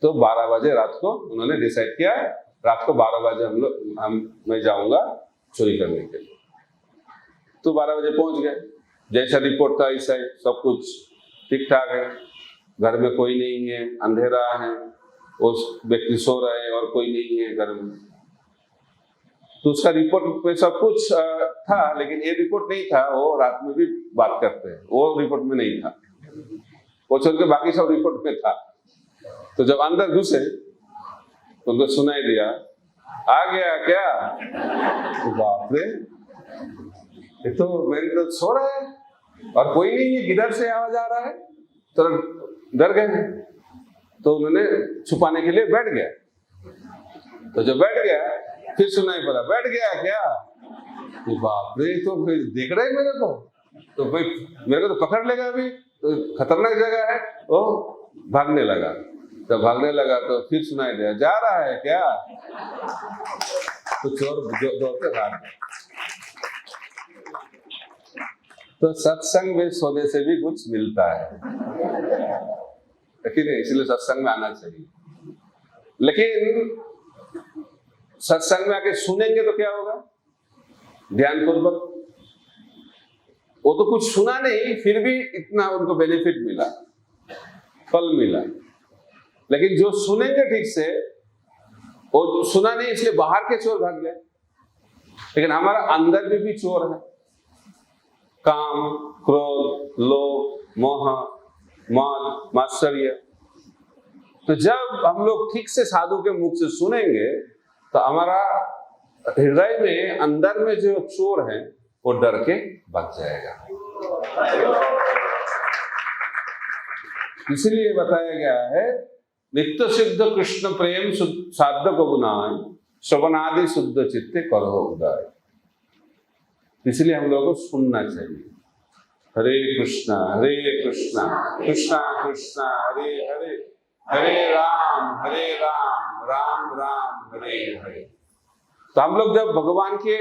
तो 12 बजे रात को उन्होंने डिसाइड किया, रात को 12 बजे मैं जाऊंगा चोरी करने के लिए। तो 12 बजे पहुंच गए, जैसा रिपोर्ट था ऐसा ही, सब कुछ ठीक ठाक है, घर में कोई नहीं है, अंधेरा है, उस व्यक्ति सो रहे हैं और कोई नहीं है घर में। तो उसका रिपोर्ट में सब कुछ था, लेकिन ये रिपोर्ट नहीं था, वो रात में भी बात करते हैं, वो रिपोर्ट में नहीं था, वो छोड़ के बाकी सब रिपोर्ट में था। तो जब अंदर घुसे तो उनको सुनाई दिया, आ गया क्या। तो बाप रे, ये तो मेरे तो सो रहा है और कोई नहीं है, किधर से आवाज आ रहा है। तो डर गए, तो उन्होंने छुपाने के लिए बैठ गया। तो जब बैठ गया फिर सुनाई पड़ा, बैठ गया क्या। तो बाप रे, तो फिर देख रहे मेरे को, तो भाई मेरे को तो पकड़ लेगा अभी, तो खतरनाक जगह है। वो भागने लगा, तो भागने लगा तो फिर सुनाई दिया, जा रहा है क्या। तो चोर दौड़ते भाग। तो सत्संग में सोने से भी कुछ मिलता है, लेकिन इसलिए सत्संग में आना चाहिए। लेकिन सत्संग में आके सुनेंगे तो क्या होगा, ध्यानपूर्वक। वो तो कुछ सुना नहीं, फिर भी इतना उनको बेनिफिट मिला, फल मिला। लेकिन जो सुनेंगे ठीक से, वो सुना नहीं इसलिए बाहर के चोर भाग गए, लेकिन हमारा अंदर भी चोर है, काम, क्रोध, लोभ, मोह, मान, मात्सर्य। तो जब हम लोग ठीक से साधु के मुख से सुनेंगे तो हमारा हृदय में अंदर में जो चोर है वो डर के भाग जाएगा। इसलिए बताया गया है, नित्य सिद्ध कृष्ण प्रेम साधक गुनाय, श्रवणादि शुद्ध चित्ते करो उदय। इसलिए हम लोगों को सुनना चाहिए। हरे कृष्णा कृष्णा कृष्णा हरे हरे, हरे राम राम राम हरे हरे। तो हम लोग जब भगवान के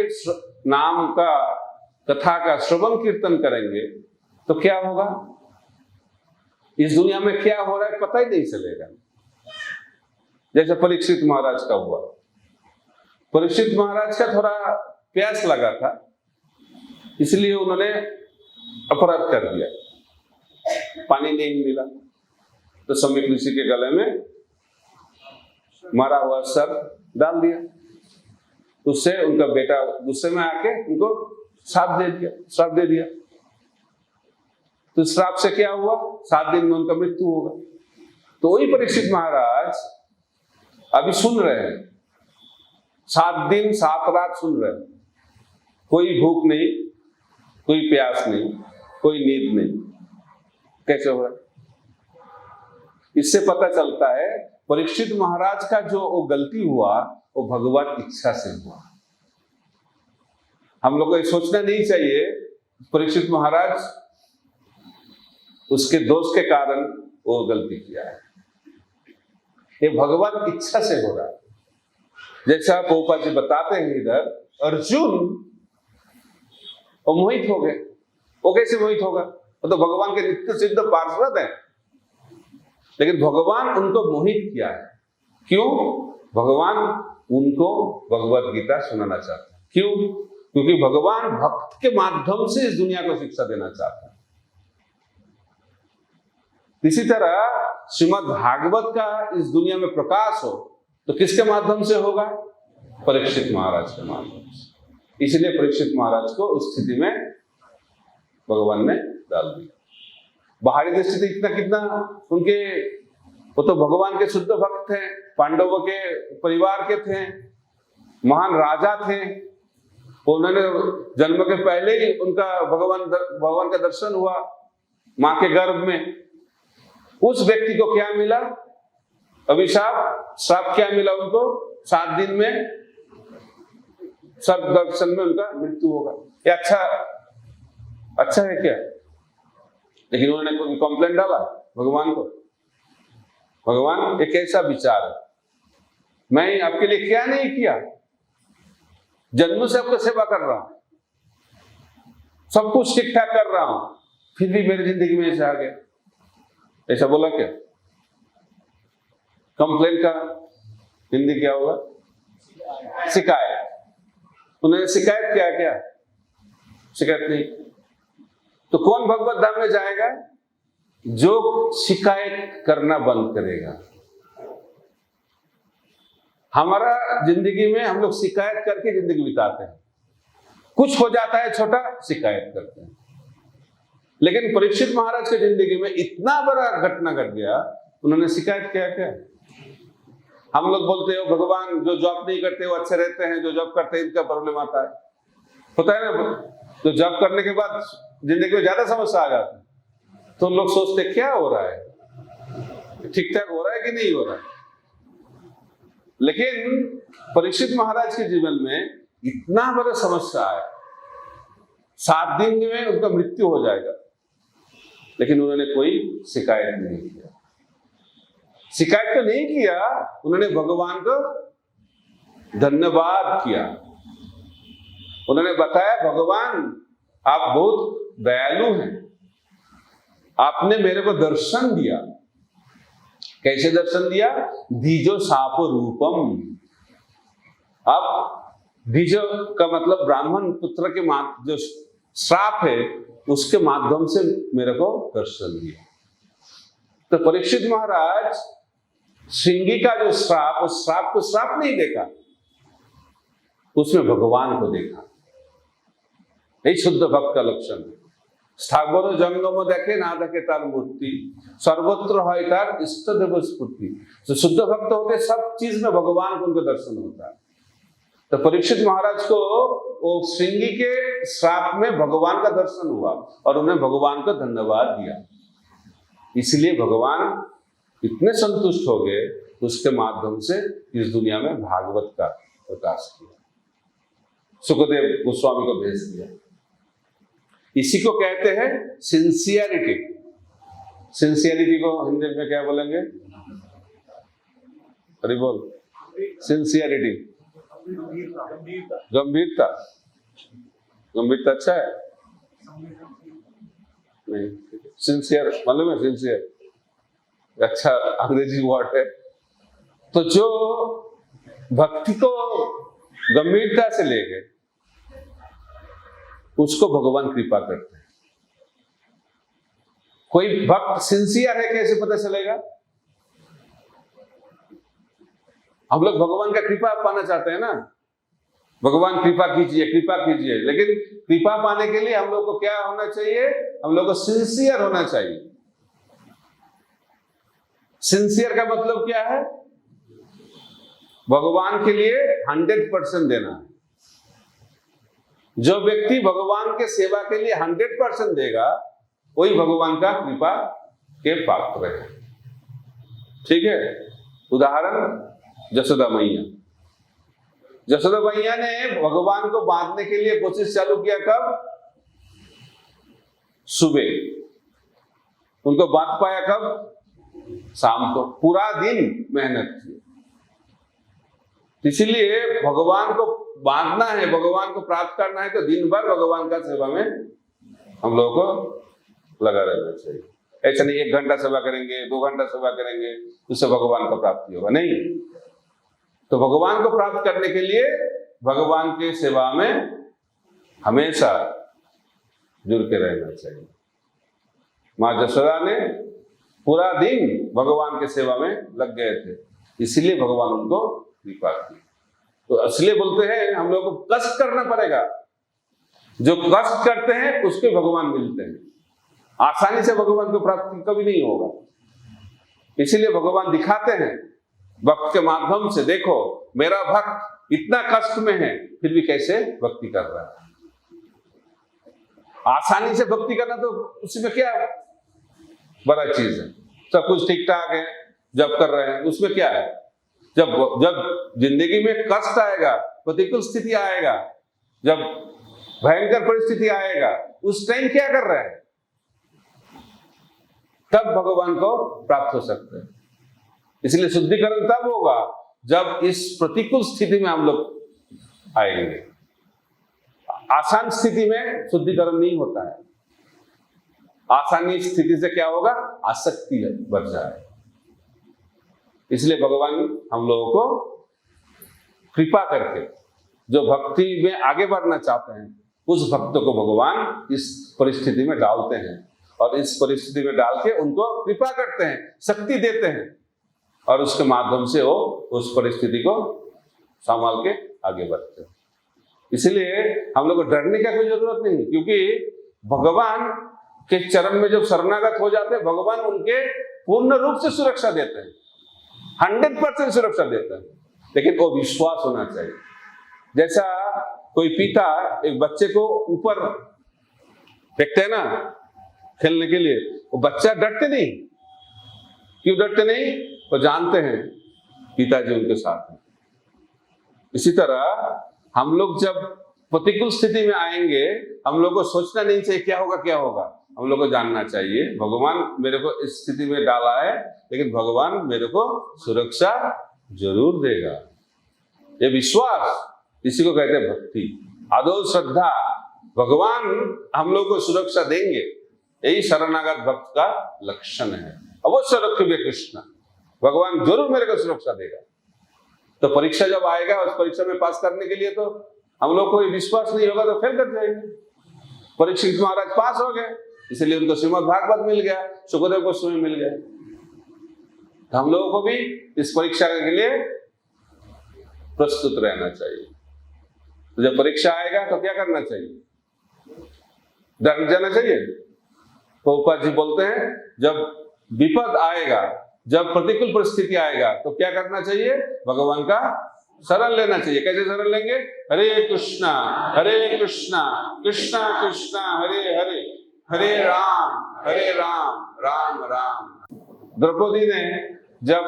नाम का कथा का श्रवण कीर्तन करेंगे तो क्या होगा, इस दुनिया में क्या हो रहा है पता ही नहीं चलेगा। जैसे परीक्षित महाराज का हुआ, परीक्षित महाराज का थोड़ा प्यास लगा था, इसलिए उन्होंने अपराध कर दिया, पानी नहीं मिला तो सम्यक ऋषि के गले में मारा हुआ सर्प डाल दिया। उससे उनका बेटा गुस्से में आके उनको श्राप दे दिया। तो श्राप से क्या हुआ, 7 दिन में उनका मृत्यु होगा। तो वही परीक्षित महाराज अभी सुन रहे हैं, 7 दिन 7 रात सुन रहे हैं, कोई भूख नहीं, कोई प्यास नहीं, कोई नींद नहीं। कैसे हो रहा है? इससे पता चलता है परीक्षित महाराज का जो वो गलती हुआ वो भगवान इच्छा से हुआ। हम लोग को ये सोचना नहीं चाहिए परीक्षित महाराज उसके दोष के कारण वो गलती किया है, ये भगवान इच्छा से हो रहा है। जैसा पोपा जी बताते हैं इधर, अर्जुन वो मोहित हो गए। वो कैसे मोहित होगा, वो तो भगवान के नित्य सिद्ध पार्षद है, लेकिन भगवान उनको मोहित किया है। क्यों? भगवान उनको भगवत गीता सुनाना चाहते हैं। क्यों? क्योंकि भगवान भक्त के माध्यम से इस दुनिया को शिक्षा देना चाहते हैं। इसी तरह श्रीमद् भागवत का इस दुनिया में प्रकाश हो तो किसके माध्यम से होगा? परीक्षित महाराज के माध्यम से। इसलिए परीक्षित महाराज को उस स्थिति में भगवान ने डाल दिया। बाहरी दृष्टि से इतना कितना उनके, वो तो भगवान के शुद्ध भक्त थे, पांडवों के परिवार के थे, महान राजा थे। उन्होंने जन्म के पहले ही उनका भगवान का दर्शन हुआ मां के गर्भ में। उस व्यक्ति को क्या मिला? अभिशाप, श्राप क्या मिला उनको? 7 दिन में सर्प दर्शन में उनका मृत्यु होगा। ये अच्छा है क्या? लेकिन उन्होंने कोई कंप्लेंट डाला भगवान को, भगवान एक ऐसा विचार है, मैं आपके लिए क्या नहीं किया, जन्म से आपको सेवा कर रहा हूं, सब कुछ ठीक ठाक कर रहा हूं, फिर भी मेरी जिंदगी में ऐसा आ गया। ऐसा बोला क्या? कंप्लेंट का हिंदी क्या होगा? शिकायत। उन्होंने शिकायत किया क्या? शिकायत नहीं। तो कौन भगवत धाम में जाएगा? जो शिकायत करना बंद करेगा। हमारा जिंदगी में हम लोग शिकायत करके जिंदगी बिताते हैं। कुछ हो जाता है छोटा, शिकायत करते हैं। लेकिन परीक्षित महाराज की जिंदगी में इतना बड़ा घटना घट गया, उन्होंने शिकायत किया क्या? हम लोग बोलते हो भगवान जो जॉब नहीं करते वो अच्छे रहते हैं, जो जॉब करते हैं इनका प्रॉब्लम आता है, होता है ना। तो जॉब करने के बाद जिंदगी में ज्यादा समस्या आ जाती है, तो लोग सोचते क्या हो रहा है, ठीक ठाक हो रहा है कि नहीं हो रहा है। लेकिन परीक्षित महाराज के जीवन में इतना बड़ा समस्या है, 7 दिन में उनका मृत्यु हो जाएगा, लेकिन उन्होंने कोई शिकायत नहीं किया। शिकायत तो नहीं किया, उन्होंने भगवान को धन्यवाद किया। उन्होंने बताया भगवान आप बहुत दयालु हैं, आपने मेरे को दर्शन दिया। कैसे दर्शन दिया? दीजो साप रूपम। अब दीजो का मतलब ब्राह्मण पुत्र के जो श्राप है उसके माध्यम से मेरे को दर्शन दिया। तो परीक्षित महाराज श्रृंगी का जो श्राप, उस श्राप को श्राप नहीं देखा, उसमें भगवान को देखा। यही शुद्ध भक्त का लक्षण है। स्थावर जंगम देखे ना देखे तार मूर्ति, सर्वत्र है तार इष्ट देव स्फूर्ति। तो शुद्ध भक्त होते सब चीज में भगवान को उनको दर्शन होता है। तो परीक्षित महाराज को वो श्रृंगी के श्राप में भगवान का दर्शन हुआ और उन्हें भगवान को धन्यवाद दिया। इसलिए भगवान इतने संतुष्ट हो गए, उसके माध्यम से इस दुनिया में भागवत का प्रकाश किया, सुखदेव गोस्वामी को भेज दिया। इसी को कहते हैं सिंसियरिटी। सिंसियरिटी को हिंदी में क्या बोलेंगे? अरे बोल। सिंसियरिटी, गंभीरता। गंभीरता अच्छा है नहीं, सिंसियर मालूम है, सिंसियर अच्छा अंग्रेजी वर्ड है। तो जो भक्ति को गंभीरता से लेके उसको भगवान कृपा करते हैं। कोई भक्त सिंसियर है कैसे पता चलेगा? हम लोग भगवान का कृपा पाना चाहते हैं ना, भगवान कृपा कीजिए कृपा कीजिए, लेकिन कृपा पाने के लिए हम लोग को क्या होना चाहिए? हम लोग को सिंसियर होना चाहिए। सिंसियर का मतलब क्या है? भगवान के लिए 100% देना है। जो व्यक्ति भगवान के सेवा के लिए 100% देगा वही भगवान का कृपा के पात्र है। ठीक है, उदाहरण जसोदा मैया। जसोदा मैया ने भगवान को बांधने के लिए कोशिश चालू किया कब? सुबह। उनको बांध पाया कब? शाम को। पूरा दिन मेहनत की। इसीलिए भगवान को बांधना है, भगवान को प्राप्त करना है, तो दिन भर भगवान का सेवा में हम लोगों को लगा रहना चाहिए। ऐसा नहीं 1 घंटा सेवा करेंगे, 2 घंटा सेवा करेंगे, उससे भगवान का प्राप्ति होगा नहीं। तो भगवान को प्राप्त करने के लिए भगवान के सेवा में हमेशा जुड़ के रहना चाहिए। माँ जसोदा ने पूरा दिन भगवान के सेवा में लग गए थे, इसीलिए भगवान उनको कृपा की। तो इसलिए बोलते हैं हम लोग को कष्ट करना पड़ेगा। जो कष्ट करते हैं उसके भगवान मिलते हैं। आसानी से भगवान को प्राप्ति कभी नहीं होगा। इसीलिए भगवान दिखाते हैं भक्त के माध्यम से, देखो मेरा भक्त इतना कष्ट में है फिर भी कैसे भक्ति कर रहा है। आसानी से भक्ति करना तो उसमें क्या बड़ा चीज है, सब कुछ ठीक ठाक है, जब कर रहे हैं उसमें क्या है। जब जिंदगी में कष्ट आएगा, प्रतिकूल स्थिति आएगा, जब भयंकर परिस्थिति आएगा, उस टाइम क्या कर रहे हैं? तब भगवान को प्राप्त हो सकते हैं। इसलिए शुद्धिकरण तब होगा जब इस प्रतिकूल स्थिति में हम लोग आएंगे। आसान स्थिति में शुद्धिकरण नहीं होता है। आसानी स्थिति से क्या होगा? आसक्ति बढ़ जाए। इसलिए भगवान हम लोगों को कृपा करके जो भक्ति में आगे बढ़ना चाहते हैं उस भक्त को भगवान इस परिस्थिति में डालते हैं, और इस परिस्थिति में डाल के उनको कृपा करते हैं, शक्ति देते हैं, और उसके माध्यम से वो उस परिस्थिति को संभाल के आगे बढ़ते हैं। इसलिए हम लोग को डरने का कोई जरूरत नहीं, क्योंकि भगवान के चरण में जब शरणागत हो जाते हैं भगवान उनके पूर्ण रूप से सुरक्षा देते हैं, 100% सुरक्षा देते हैं। लेकिन वो विश्वास होना चाहिए। जैसा कोई पिता एक बच्चे को ऊपर फेंकते हैं ना खेलने के लिए, वो बच्चा डरते नहीं। क्यों डरते नहीं? वो जानते हैं पिताजी उनके साथ हैं। इसी तरह हम लोग जब प्रतिकूल स्थिति में आएंगे हम लोग को सोचना नहीं चाहिए क्या होगा क्या होगा। हम लोग को जानना चाहिए भगवान मेरे को इस स्थिति में डाला है, लेकिन भगवान मेरे को सुरक्षा जरूर देगा। ये विश्वास, इसी को कहते हैं भक्ति, आदौ श्रद्धा। भगवान हम लोग को सुरक्षा देंगे, यही शरणागत भक्त का लक्षण है। अवश्य रखिए कृष्ण, भगवान जरूर मेरे को सुरक्षा देगा। तो परीक्षा जब आएगा उस परीक्षा में पास करने के लिए तो हम लोग को विश्वास नहीं होगा तो फेल कर जाएंगे। परीक्षित महाराज पास हो गए, इसलिए उनको श्रीमद् भागवत मिल गया, सुखदेव गोस्वामी मिल गया। तो हम लोगों को भी इस परीक्षा के लिए प्रस्तुत रहना चाहिए। तो जब परीक्षा आएगा तो क्या करना चाहिए? डर जाना चाहिए? प्रभुपाद जी बोलते हैं जब विपद आएगा, जब प्रतिकूल परिस्थिति आएगा तो क्या करना चाहिए? भगवान का शरण लेना चाहिए। कैसे शरण लेंगे? हरे कृष्णा कृष्णा कृष्णा हरे हरे, हरे राम राम राम। द्रौपदी ने जब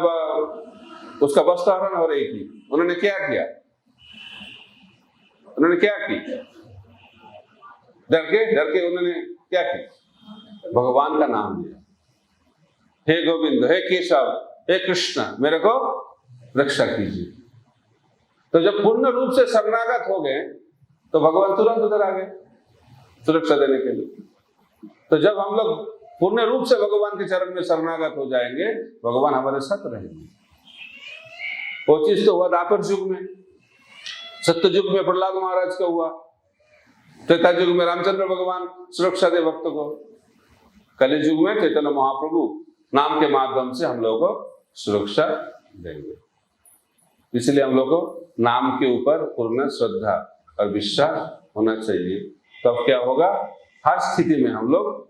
उसका वस्त्रहरण हो रही थी, उन्होंने क्या किया? उन्होंने क्या की? डर के उन्होंने क्या किया? भगवान का नाम लिया, हे गोविंद, हे केशव, हे कृष्ण, मेरे को रक्षा कीजिए। तो जब पूर्ण रूप से शरणागत हो गए तो भगवान तुरंत उधर आ गए। सुरक्षा देने के लिए। तो जब हम लोग पूर्ण रूप से भगवान के चरण में शरणागत हो जाएंगे, भगवान हमारे साथ रहेंगे। वो चीज तो हुआ द्वापर युग में, सत्य युग में प्रहलाद महाराज का हुआ, त्रेता युग में रामचंद्र भगवान सुरक्षा दे भक्त को, कलि युग में चैतन्य महाप्रभु नाम के माध्यम से हम लोगों को सुरक्षा देंगे। इसलिए हम लोग को नाम के ऊपर पूर्ण श्रद्धा और विश्वास होना चाहिए। तब क्या होगा, हर स्थिति में हम लोग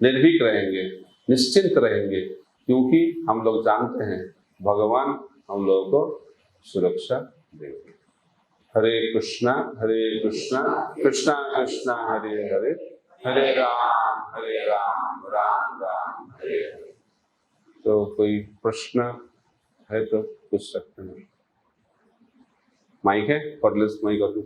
निर्भीक रहेंगे, निश्चिंत रहेंगे, क्योंकि हम लोग जानते हैं भगवान हम लोगों को सुरक्षा देंगे। हरे कृष्णा कृष्णा कृष्णा हरे हरे, हरे राम राम राम हरे हरे। तो कोई प्रश्न है तो पूछ सकते हैं। माइक है, कॉर्डलेस माइक और कुछ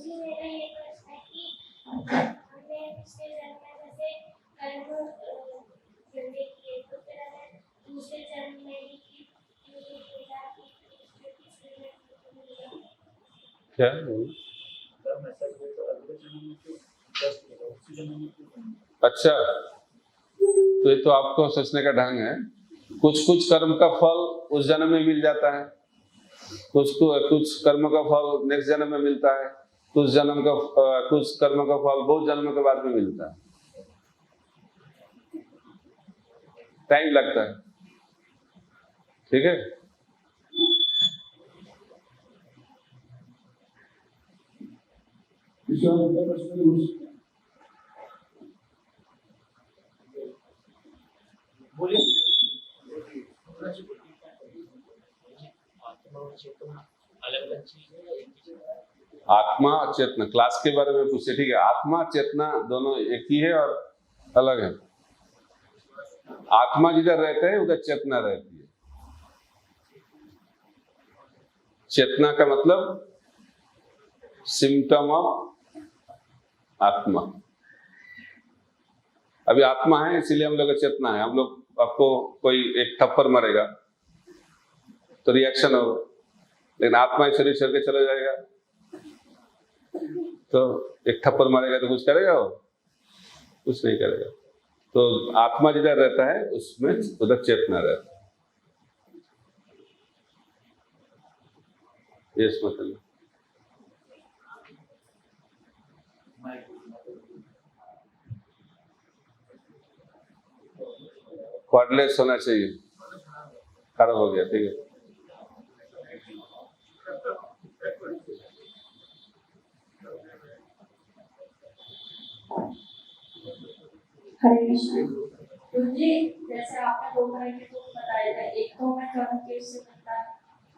मेरा ये प्रश्न है कि हमने पिछले जन्म में जैसे कर्म गंदे किए, तो फिर हमें दूसरे जन्म में ही क्या अच्छा, तो ये तो आपको सोचने का ढंग है। कुछ कर्म का फल उस जन्म में मिल जाता है, कुछ कर्म का फल नेक्स्ट जन्म में मिलता है, कुछ कर्म का फल बहुत जन्म के बाद में मिलता है, टाइम लगता है। ठीक है, बोलिए। आत्मा और चेतना क्लास के बारे में पूछे, ठीक है। आत्मा चेतना दोनों एक ही है और अलग है। आत्मा जिधर रहता है उधर चेतना रहती है। चेतना का मतलब सिम्टम ऑफ आत्मा। अभी आत्मा है इसीलिए हम लोग का चेतना है। हम लोग आपको कोई एक थप्पड़ मारेगा तो रिएक्शन होगा, लेकिन आत्मा शरीर छोड़ के चला जाएगा तो एक थप्पड़ मारेगा तो कुछ करेगा वो? कुछ नहीं करेगा। तो आत्मा जिधर रहता है उसमें उधर चेतना रहता है। यस मतलब कॉर्डलेस होना चाहिए। खराब हो गया, ठीक है। हरे कृष्ण जी, जैसे आपने दो तरह के दुख बताए थे, एक तो हमें कर्म के उससे मिलता है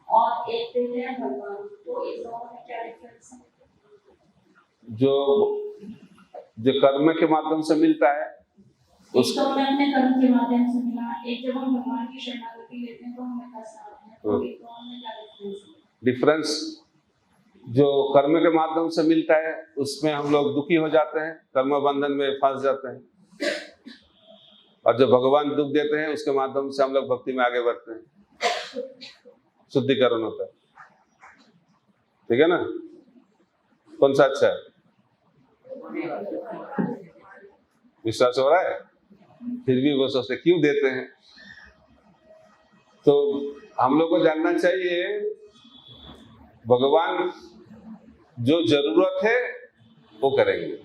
और एक देते हैं भगवान, तो इन दोनों में क्या डिफरेंस है? जो कर्म के माध्यम से मिलता है उसको हमें अपने कर्म के माध्यम से मिला, एक जब हम भगवान की शरणागति लेते हैं तो हमें कष्ट आते हैं, तो इन दोनों में क्या डिफरेंस है? डिफरेंस जो कर्म के माध्यम से मिलता है उसमें हम लोग दुखी हो जाते हैं, कर्म बंधन में फंस जाते हैं, और जो भगवान दुख देते हैं उसके माध्यम से हम लोग भक्ति में आगे बढ़ते हैं, शुद्धिकरण होता है। ठीक है ना? कौन सा अच्छा है? विश्वास हो रहा है? फिर भी वो सोचते क्यों देते हैं। तो हम लोग को जानना चाहिए भगवान जो जरूरत है वो करेंगे।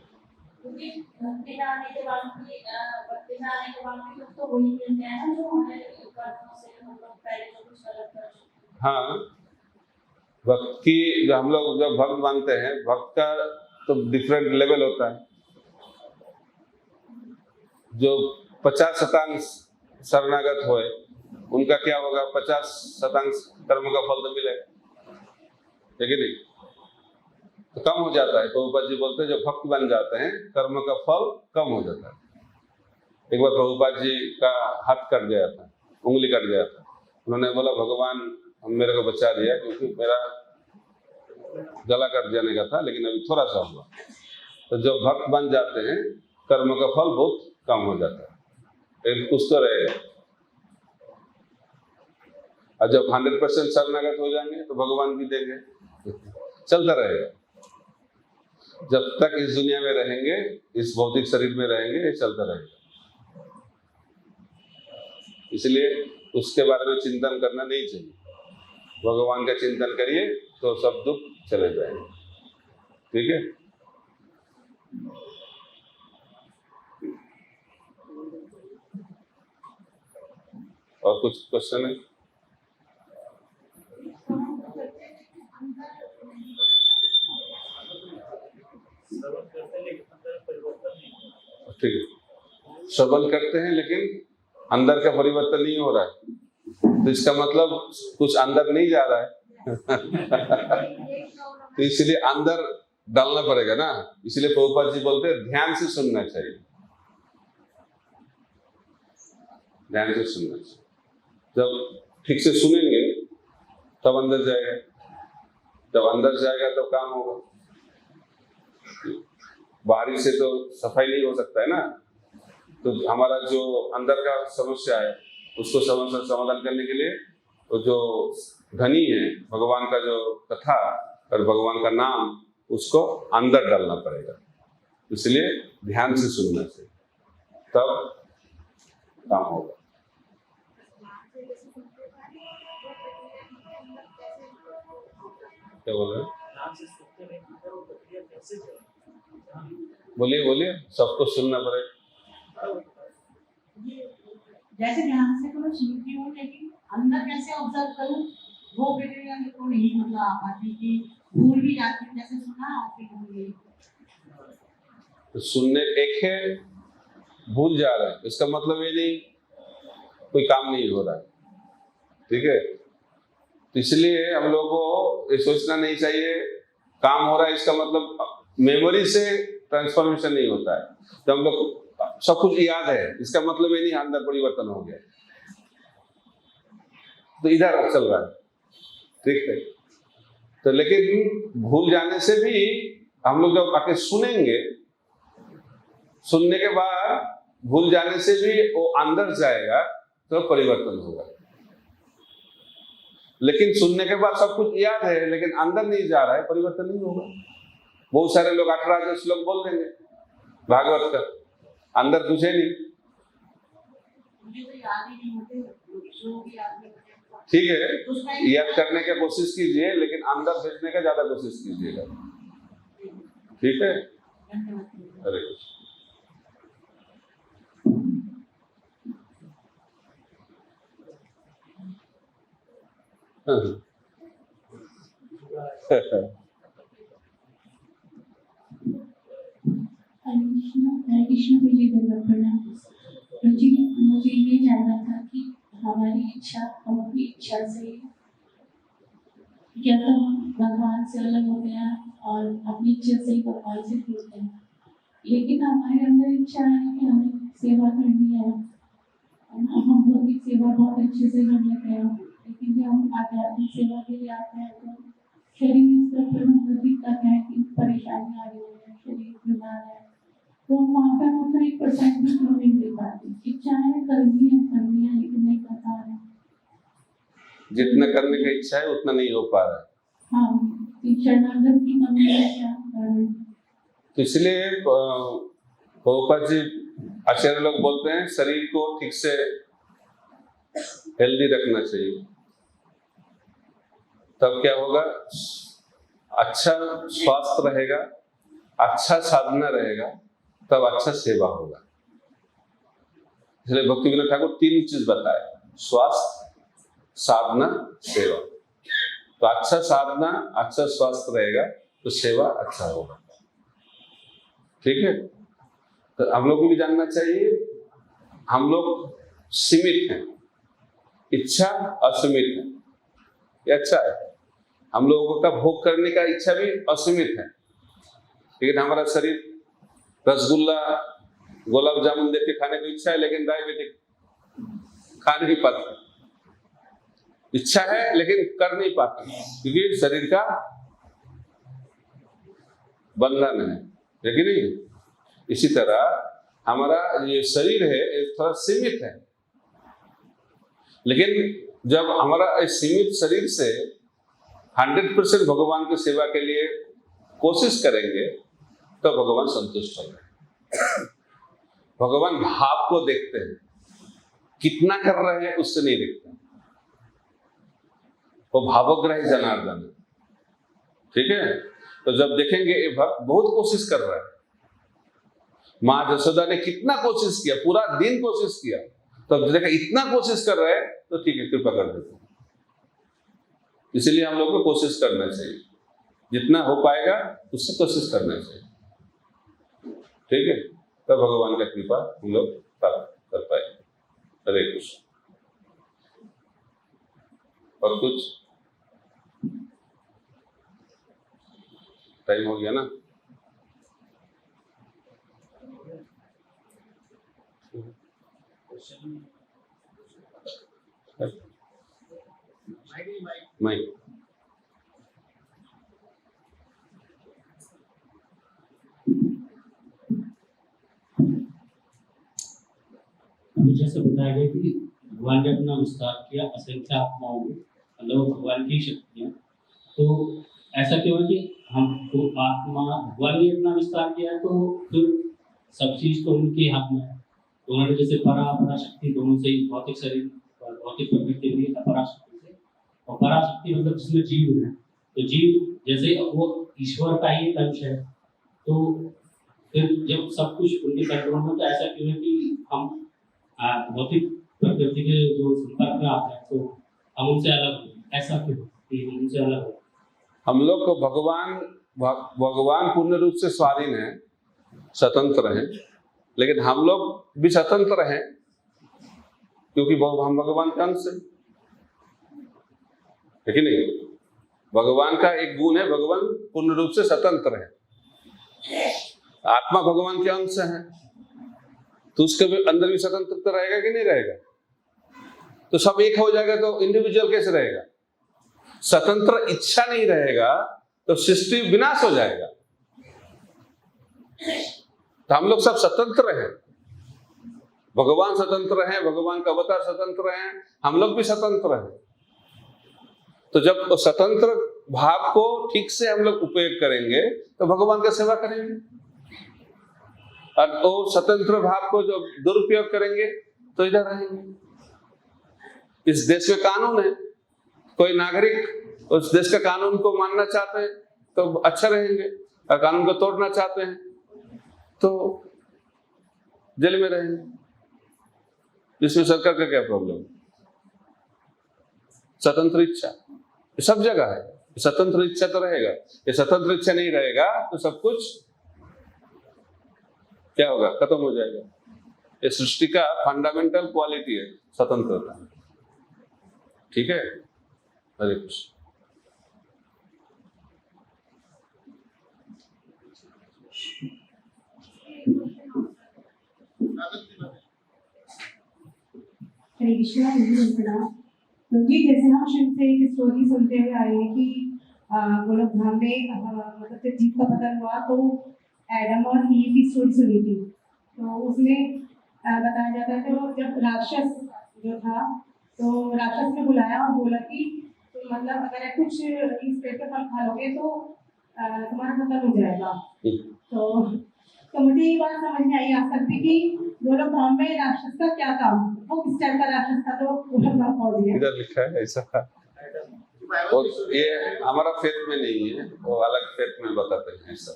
भक्ति में आने के बाद भी तो वही मिलते हैं ना जो हमें कर्मों से हम लोग पहले जो कुछ गलत कर चुके हैं। हाँ, भक्ति जो हम लोग जब भक्त मानते हैं, भक्त का तो डिफरेंट लेवल होता है। जो 50% शरणागत होए उनका क्या होगा, 50% कर्म का फल तो मिलेगा, ठीक है नहीं? तो कम हो जाता है। प्रभुपाद जी बोलते हैं जो भक्त बन जाते हैं कर्म का फल कम हो जाता है। एक बार प्रभुपाद जी का हाथ कट गया था, उंगली कट गया था। उन्होंने बोला भगवान मेरे को बचा दिया क्योंकि मेरा गला कट जाने का था, लेकिन अभी थोड़ा सा हुआ। तो जो भक्त बन जाते हैं कर्म का फल बहुत कम हो जाता है, लेकिन कुछ तो रहेगा। और जब 100% शरणागत हो जाएंगे तो भगवान भी देंगे, चलता रहेगा। जब तक इस दुनिया में रहेंगे, इस भौतिक शरीर में रहेंगे, ये चलता रहेगा। इसलिए उसके बारे में चिंतन करना नहीं चाहिए। भगवान का चिंतन करिए तो सब दुख चले जाएंगे। ठीक है। और कुछ क्वेश्चन है? ठीक है, श्रवण करते हैं लेकिन अंदर का परिवर्तन नहीं हो रहा है, तो इसका मतलब कुछ अंदर नहीं जा रहा है। तो इसलिए अंदर डालना पड़ेगा ना। इसलिए प्रभुपाद जी बोलते हैं ध्यान से सुनना चाहिए, ध्यान से सुनना चाहिए। जब ठीक से सुनेंगे तब अंदर जाएगा, जब अंदर जाएगा तब काम होगा। बाहरी से तो सफाई नहीं हो सकता है ना। तो हमारा जो अंदर का समस्या है उसको समाधान करने के लिए तो जो धनी है भगवान का जो कथा और भगवान का नाम, उसको अंदर डालना पड़ेगा। इसलिए ध्यान से सुनना चाहिए, तब काम होगा। क्या बोल रहे हैं? बोलिए बोलिए, सबको सुनना पड़ेगा। जैसे ध्यान से तो मैं सुनती हूँ, लेकिन अंदर कैसे ऑब्जर्व करूँ वो प्रक्रिया मेरे को नहीं मतलब आ पाती कि भूल भी जाती हूँ। जैसे सुना और फिर भूल गई। तो सुनने एक है, भूल जा रहा है, इसका मतलब ये नहीं कोई काम नहीं हो रहा है। ठीक है। तो इसलिए हम लोगों को ये सोचना नहीं चाहिए काम हो रहा है इसका मतलब मेमोरी से ट्रांसफॉर्मेशन नहीं होता है। तो हम लोग सब कुछ याद है, इसका मतलब ये नहीं अंदर परिवर्तन हो गया, तो इधर चल रहा है। ठीक है। तो लेकिन भूल जाने से भी हम लोग जब आके सुनेंगे, सुनने के बाद भूल जाने से भी वो अंदर जाएगा तो परिवर्तन होगा। लेकिन सुनने के बाद सब कुछ याद है लेकिन अंदर नहीं जा रहा है, परिवर्तन नहीं होगा। बहुत सारे लोग 18 श्लोक बोल देंगे भागवत का, अंदर कुछ है नहीं। मुझे तो याद ही नहीं होते, जो भी याद नहीं होते। ठीक है, याद करने की कोशिश कीजिए लेकिन अंदर भेजने का ज्यादा कोशिश कीजिएगा। ठीक है। हरे कृष्ण। हरे कृष्ण मुझे दंडवत प्रणाम। मुझे ये जानना था कि हमारी इच्छा हम अपनी इच्छा से या तो भगवान से अलग हो गया और अपनी इच्छा से ही भगवान से जुड़ गए, लेकिन हमारे अंदर इच्छा है कि हमें सेवा करनी है, हम लोग की सेवा बहुत अच्छे से कर लेते हैं, लेकिन जब हम आध्यात्मिक सेवा के लिए आते हैं तो शरीर इस तरह पर दिक्कत है कि परेशानी आ रही है, शरीर बीमार है, तो वहाँ पर हम 1% भी क्यों नहीं दे पाते। इच्छाएं करनी है लेकिन नहीं कर पा रहे। जितना करने की इच्छा है उतना नहीं हो पा रहा है। हाँ, शरणागत की कमी है क्या? तो इसलिए प्रभुपाद जी आचार्य लोग बोलते हैं शरीर को ठीक से हेल्दी रखना चाहिए, तब क्या होगा, अच्छा स्वास्थ्य रहेगा, अच्छा साधना रहेगा, तब अच्छा सेवा होगा। इसलिए भक्ति विनोद ठाकुर 3 चीज बताए, स्वास्थ्य, साधना, सेवा। तो अच्छा साधना, अच्छा स्वास्थ्य रहेगा तो सेवा अच्छा होगा। ठीक है। तो हम लोग को भी जानना चाहिए हम लोग सीमित हैं, इच्छा असीमित है, ये अच्छा है। हम लोगों का भोग करने का इच्छा भी असीमित है, लेकिन हमारा शरीर रसगुल्ला गुलाब जामुन देख के खाने की इच्छा है लेकिन डायबिटिक, खा नहीं पाते। इच्छा है लेकिन कर नहीं पाते क्योंकि शरीर का बंधन है। है कि नहीं? इसी तरह हमारा ये शरीर है ये थोड़ा सीमित है, लेकिन जब हमारा इस सीमित शरीर से 100% भगवान की सेवा के लिए कोशिश करेंगे तो भगवान संतुष्ट होंगे। भगवान भाव को देखते हैं, कितना कर रहे हैं उससे नहीं देखते। वो भावग्राही जनार्दन है, ठीक है? तो जब देखेंगे ये भक्त बहुत कोशिश कर रहा है, माँ जसोदा ने कितना कोशिश किया, पूरा दिन कोशिश किया, तो देखा इतना कोशिश कर रहे हैं तो ठीक है, कृपा कर देते हैं। इसलिए हम लोग को कोशिश करना चाहिए, जितना हो पाएगा उससे कोशिश करना चाहिए, ठीक है? तब भगवान का कृपा हम लोग प्राप्त कर पाए। हरे कृष्ण। और कुछ टाइम हो गया ना? मैं अभी जैसे बताया गया कि भगवान ने अपना विस्तार किया असंख्य आत्माओं में, मतलब भगवान की शक्तियाँ। तो ऐसा क्यों है कि हमको आत्मा भगवान ने अपना विस्तार किया, तो फिर सब चीज तो उनके हाथ में है। तो उन्होंने जैसे पराशक्ति दोनों से ही, भौतिक शरीर और भौतिक प्रकृति के लिए पराशक्ति से, और पराशक्ति मतलब जिसमें जीव है, तो जीव जैसे वो ईश्वर का ही एक अंश है। तो फिर जब सब कुछ उनके कंट्रोल में, तो ऐसा क्यों है कि हम भौतिक प्रकृति के जो संपर्क में आते हैं तो हम उनसे अलग हो? ऐसा क्यों कि हम उनसे अलग हो? हम लोग को भगवान पूर्ण रूप से स्वाधीन है, स्वतंत्र है, लेकिन हम लोग भी स्वतंत्र हैं क्योंकि हम भगवान का अंश है कि नहीं? भगवान का एक गुण है, भगवान पूर्ण रूप से स्वतंत्र है। आत्मा भगवान के अंश है, तो उसके अंदर भी स्वतंत्रता रहेगा कि नहीं रहेगा? तो सब एक हो जाएगा तो इंडिविजुअल कैसे रहेगा? स्वतंत्र इच्छा नहीं रहेगा तो सृष्टि विनाश हो जाएगा। तो हम लोग सब स्वतंत्र हैं, भगवान स्वतंत्र हैं, भगवान का अवतार स्वतंत्र हैं, हम लोग भी स्वतंत्र हैं। तो जब स्वतंत्र भाव को ठीक से हम लोग उपयोग करेंगे तो भगवान का सेवा करेंगे, और वो स्वतंत्र भाव को जो दुरुपयोग करेंगे तो इधर रहेंगे। इस देश में कानून है, कोई नागरिक उस देश का कानून को मानना चाहते हैं तो अच्छा रहेंगे, और कानून को तोड़ना चाहते हैं तो जेल में रहेंगे। इसमें सरकार का क्या प्रॉब्लम? स्वतंत्र इच्छा सब जगह है, स्वतंत्र इच्छा तो रहेगा। ये स्वतंत्र इच्छा नहीं रहेगा तो सब कुछ क्या होगा? खत्म हो जाएगा। ये सृष्टि का फंडामेंटल क्वालिटी है स्वतंत्रता, ठीक है? हरे कृष्ण। हरे कृष्णा। तो जी जैसे हम शुरू से एक स्टोरी सुनते हुए आए हैं कि गोलोकधाम में मतलब जब जीव का पतन हुआ तो एडम और ईव की स्टोरी सुनी थी। तो उसमें बताया जाता है कि जब राक्षस जो था तो राक्षस ने बुलाया और बोला कि मतलब अगर कुछ इस पेड़ का फल खा लोगे तो तुम्हारा पतन हो जाएगा। तो मुझे ये बात समझ में आई आज तक भी कि गोलोकधाम में राक्षस का क्या काम, वो किस टाइप का राक्षस था तो गोलोकधाम पहुंच गया। इधर लिखा है ऐसा, और ये हमारा फेथ में नहीं है, वो अलग फेथ में बताते हैं ऐसा,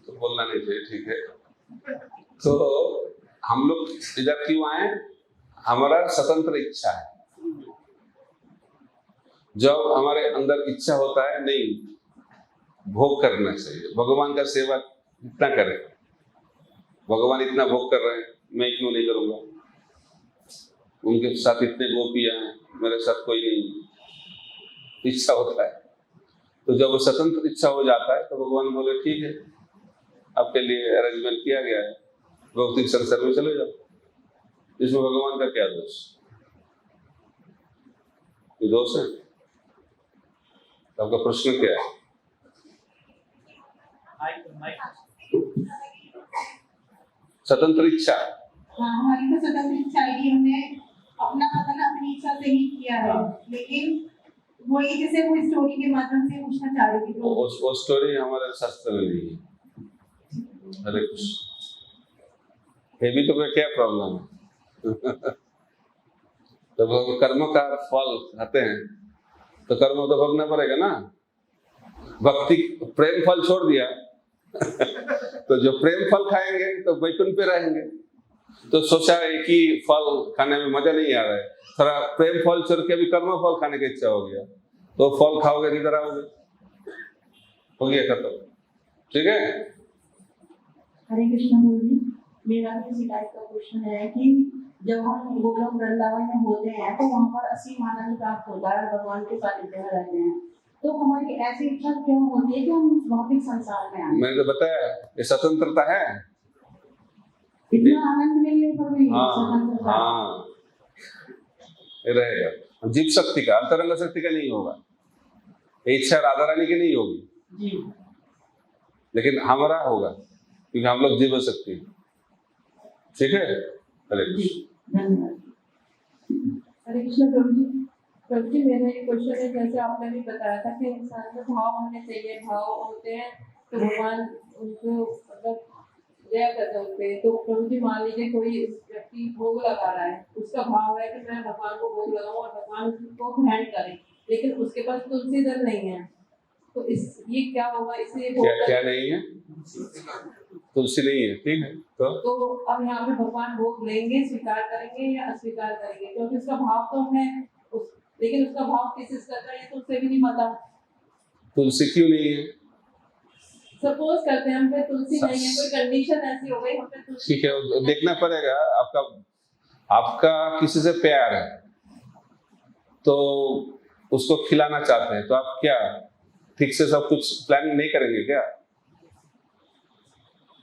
तो बोलना नहीं चाहिए, ठीक है? तो हम लोग इधर क्यों आए? हमारा स्वतंत्र इच्छा है। जब हमारे अंदर इच्छा होता है नहीं भोग करना चाहिए, भगवान का सेवा इतना करें, भगवान इतना भोग कर रहे हैं, मैं क्यों नहीं करूंगा? उनके साथ इतने गोपियां हैं, मेरे साथ कोई नहीं, इच्छा होता है। तो जब वो स्वतंत्र इच्छा हो जाता है तो भगवान बोले ठीक है, आपके लिए अरेंजमेंट किया गया है, भौतिक संसार में चले जाओ। इसमें भगवान का क्या दोष? ये दोष है? आपका प्रश्न क्या है? स्वतंत्र इच्छा। हाँ, हमारी तो स्वतंत्र इच्छा है कि हमने अपना पतन अपनी इच्छा से ही किया है, लेकिन वही जैसे वो स्टोरी के माध्यम से पूछना चाह रही थी, तो वो स्टोरी हमारे शास्त्र में नहीं है। हरे कृष्ण। ये भी तो कोई क्या प्रॉब्लम है? तो कर्म का फल आते हैं तो कर्म तो भोगना पड़ेगा ना। भक्ति प्रेम फल छोड़ दिया तो जो प्रेम फल खाएंगे तो वैकुंठ पे रहेंगे। तो सोचा एक ही फल खाने में मजा नहीं आ रहा है, थोड़ा प्रेम फल छोड़ के अभी कर्म फल खाने की इच्छा हो गया, तो फल खाओगे किधर आओगे? हो गया खत्म। ठीक है। हरे कृष्ण गुरु जी, मेरा भी इसी टाइप का क्वेश्चन है कि जब हम गोलोक वृंदावन में होते हैं तो वहाँ पर असीम आनंद प्राप्त होता है, भगवान के सानिध्य में रहते हैं, तो हमारी ऐसी इच्छा क्यों होती है कि हम इस भौतिक संसार में आए? मैंने तो बताया ये स्वतंत्रता है। इतना आनंद मिलने पर भी हाँ स्वतंत्रता। हाँ, ये रहेगा। जीव शक्ति का, अंतरंग शक्ति का नहीं होगा। ये इच्छा राधा रानी की नहीं होगी जी, लेकिन हमारा होगा, क्योंकि हम लोग जीव शक्ति। ठीक है। हरे कृष्ण। धन्यवाद। हरे कृष्ण प्रभु जी मेरा एक क्वेश्चन है, जैसे आपने भी बताया था कि इंसान में भाव होने चाहिए, भाव होते हैं तो भगवान उनको मतलब दया करते हैं उनपे। तो प्रभु जी मान लीजिए कोई व्यक्ति भोग लगा रहा है, उसका भाव है कि मैं भगवान को भोग लगाऊं और भगवान उसको ग्रहण करें, लेकिन उसके पास तुलसी दल नहीं है, तो इस ये क्या होगा? इसलिए क्या नहीं है? तुलसी नहीं है। ठीक है। तो अब यहाँ पे भगवान भोग लेंगे, स्वीकार करेंगे या अस्वीकार करेंगे? क्योंकि उसका भाव तो है लेकिन उसका भाव किस चीज का है तो उसे भी नहीं पता। तुलसी क्यों नहीं है? सपोज करते हैं हम पे तुलसी नहीं है, कोई कंडीशन ऐसी हो गई हम पे तुलसी। ठीक है, देखना पड़ेगा। आपका किसी से प्यार है तो उसको खिलाना चाहते हैं, तो आप क्या ठीक से सब कुछ प्लानिंग नहीं करेंगे क्या?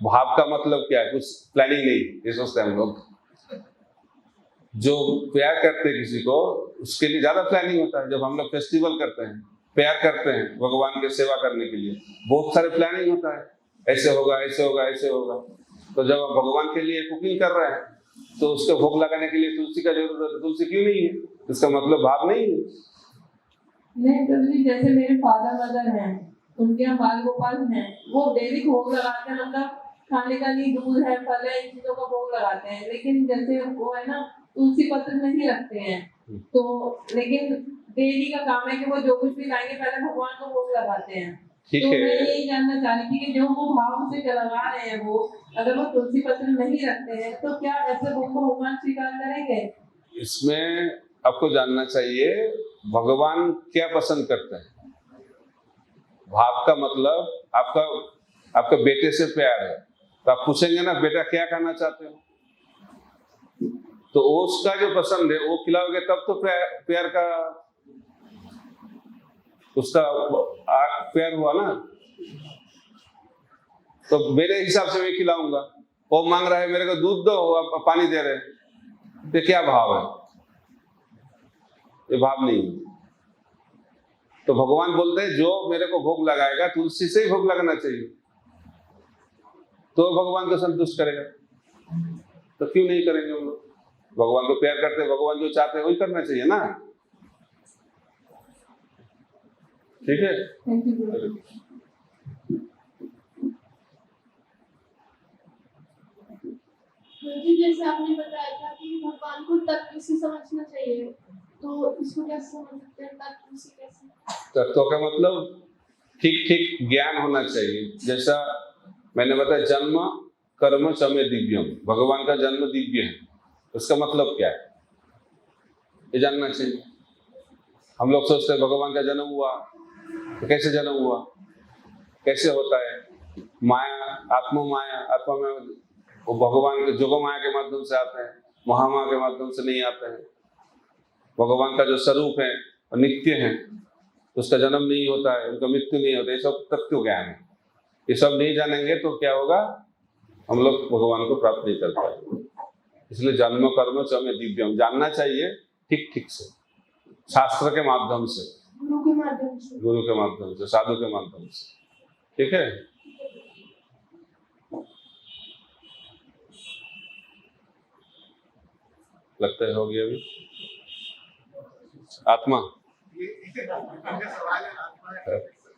भाव का मतलब क्या है? कुछ प्लानिंग नहीं, ये सोचते हैं हम लोग। जो प्यार करते हैं किसी को, उसके लिए ज्यादा प्लानिंग होता है। जब हम लोग फेस्टिवल करते हैं, प्यार करते हैं भगवान की सेवा करने के लिए, बहुत सारे प्लानिंग होता है, ऐसे होगा ऐसे होगा ऐसे होगा। तो जब आप भगवान के लिए कुकिंग कर रहे हैं तो उसको भोग लगाने के लिए तुलसी का जरूरत है। तुलसी क्यों नहीं है? इसका मतलब भाव नहीं है। नहीं प्रभु जी, जैसे मेरे फादर मदर हैं, उनके यहाँ बाल गोपाल हैं, वो डेली भोग लगाते हैं, मतलब खाने का नहीं, दूध है, फल है, इन चीजों का भोग लगाते हैं। लेकिन जैसे वो है ना, तुलसी पत्र नहीं रखते हैं, तो लेकिन डेली का काम है कि वो जो कुछ भी लाएंगे पहले भगवान को भोग लगाते हैं। तो मैं यही जानना चाह रही थी कि जो वो भाव से लगा रहे हैं, वो अगर वो तुलसी पत्र नहीं रखते हैं तो क्या ऐसे भोग को भगवान स्वीकार करेंगे? इसमें आपको जानना चाहिए भगवान क्या पसंद करते हैं। भाव का मतलब आपका बेटे से प्यार है तो आप पूछेंगे ना, बेटा क्या खाना चाहते हो? तो उसका जो पसंद है वो खिलाओगे, तब तो प्यार का उसका प्यार हुआ ना। तो मेरे हिसाब से मैं खिलाऊंगा। वो मांग रहा है मेरे को दूध दो, आप पानी दे रहे, तो क्या भाव है? ये भाव नहीं है। तो भगवान बोलते हैं जो मेरे को भोग लगाएगा तुलसी से ही भोग लगाना चाहिए, तो भगवान को संतुष्ट करेगा। तो क्यों नहीं करेंगे हम लोग? भगवान को प्यार करते हैं, भगवान जो चाहते हैं वही करना चाहिए ना। ठीक है। Thank you. जैसे आपने बताया था कि भगवान को तत्व से समझना चाहिए, तो इसको कैसे समझ सकते हैं? तत्व से कैसे? तत्व का मतलब ठीक ज्ञान होना चाहिए। जैसा मैंने बताया, जन्म कर्म च मे दिव्यम, भगवान का जन्म दिव्य है। उसका मतलब क्या है ये जानना चाहिए। हम लोग सोचते हैं भगवान का जन्म हुआ, तो कैसे जन्म हुआ, कैसे होता है? माया, आत्मा में वो भगवान के जोग माया के माध्यम से आते हैं, महामाया के माध्यम से नहीं आते हैं। भगवान का जो स्वरूप है वो नित्य है, उसका जन्म नहीं होता है, उनका मृत्यु नहीं होता। ये सब तत्व ज्ञान है। ये सब नहीं जानेंगे तो क्या होगा, हम लोग भगवान को प्राप्त नहीं कर पाएंगे। इसलिए जन्म कर्म च मे दिव्यम जानना चाहिए ठीक से, शास्त्र के माध्यम से, गुरु के माध्यम से, गुरु के माध्यम से, साधु के माध्यम से। ठीक है। लगता है होगी अभी। आत्मा ये सवाल है आत्मा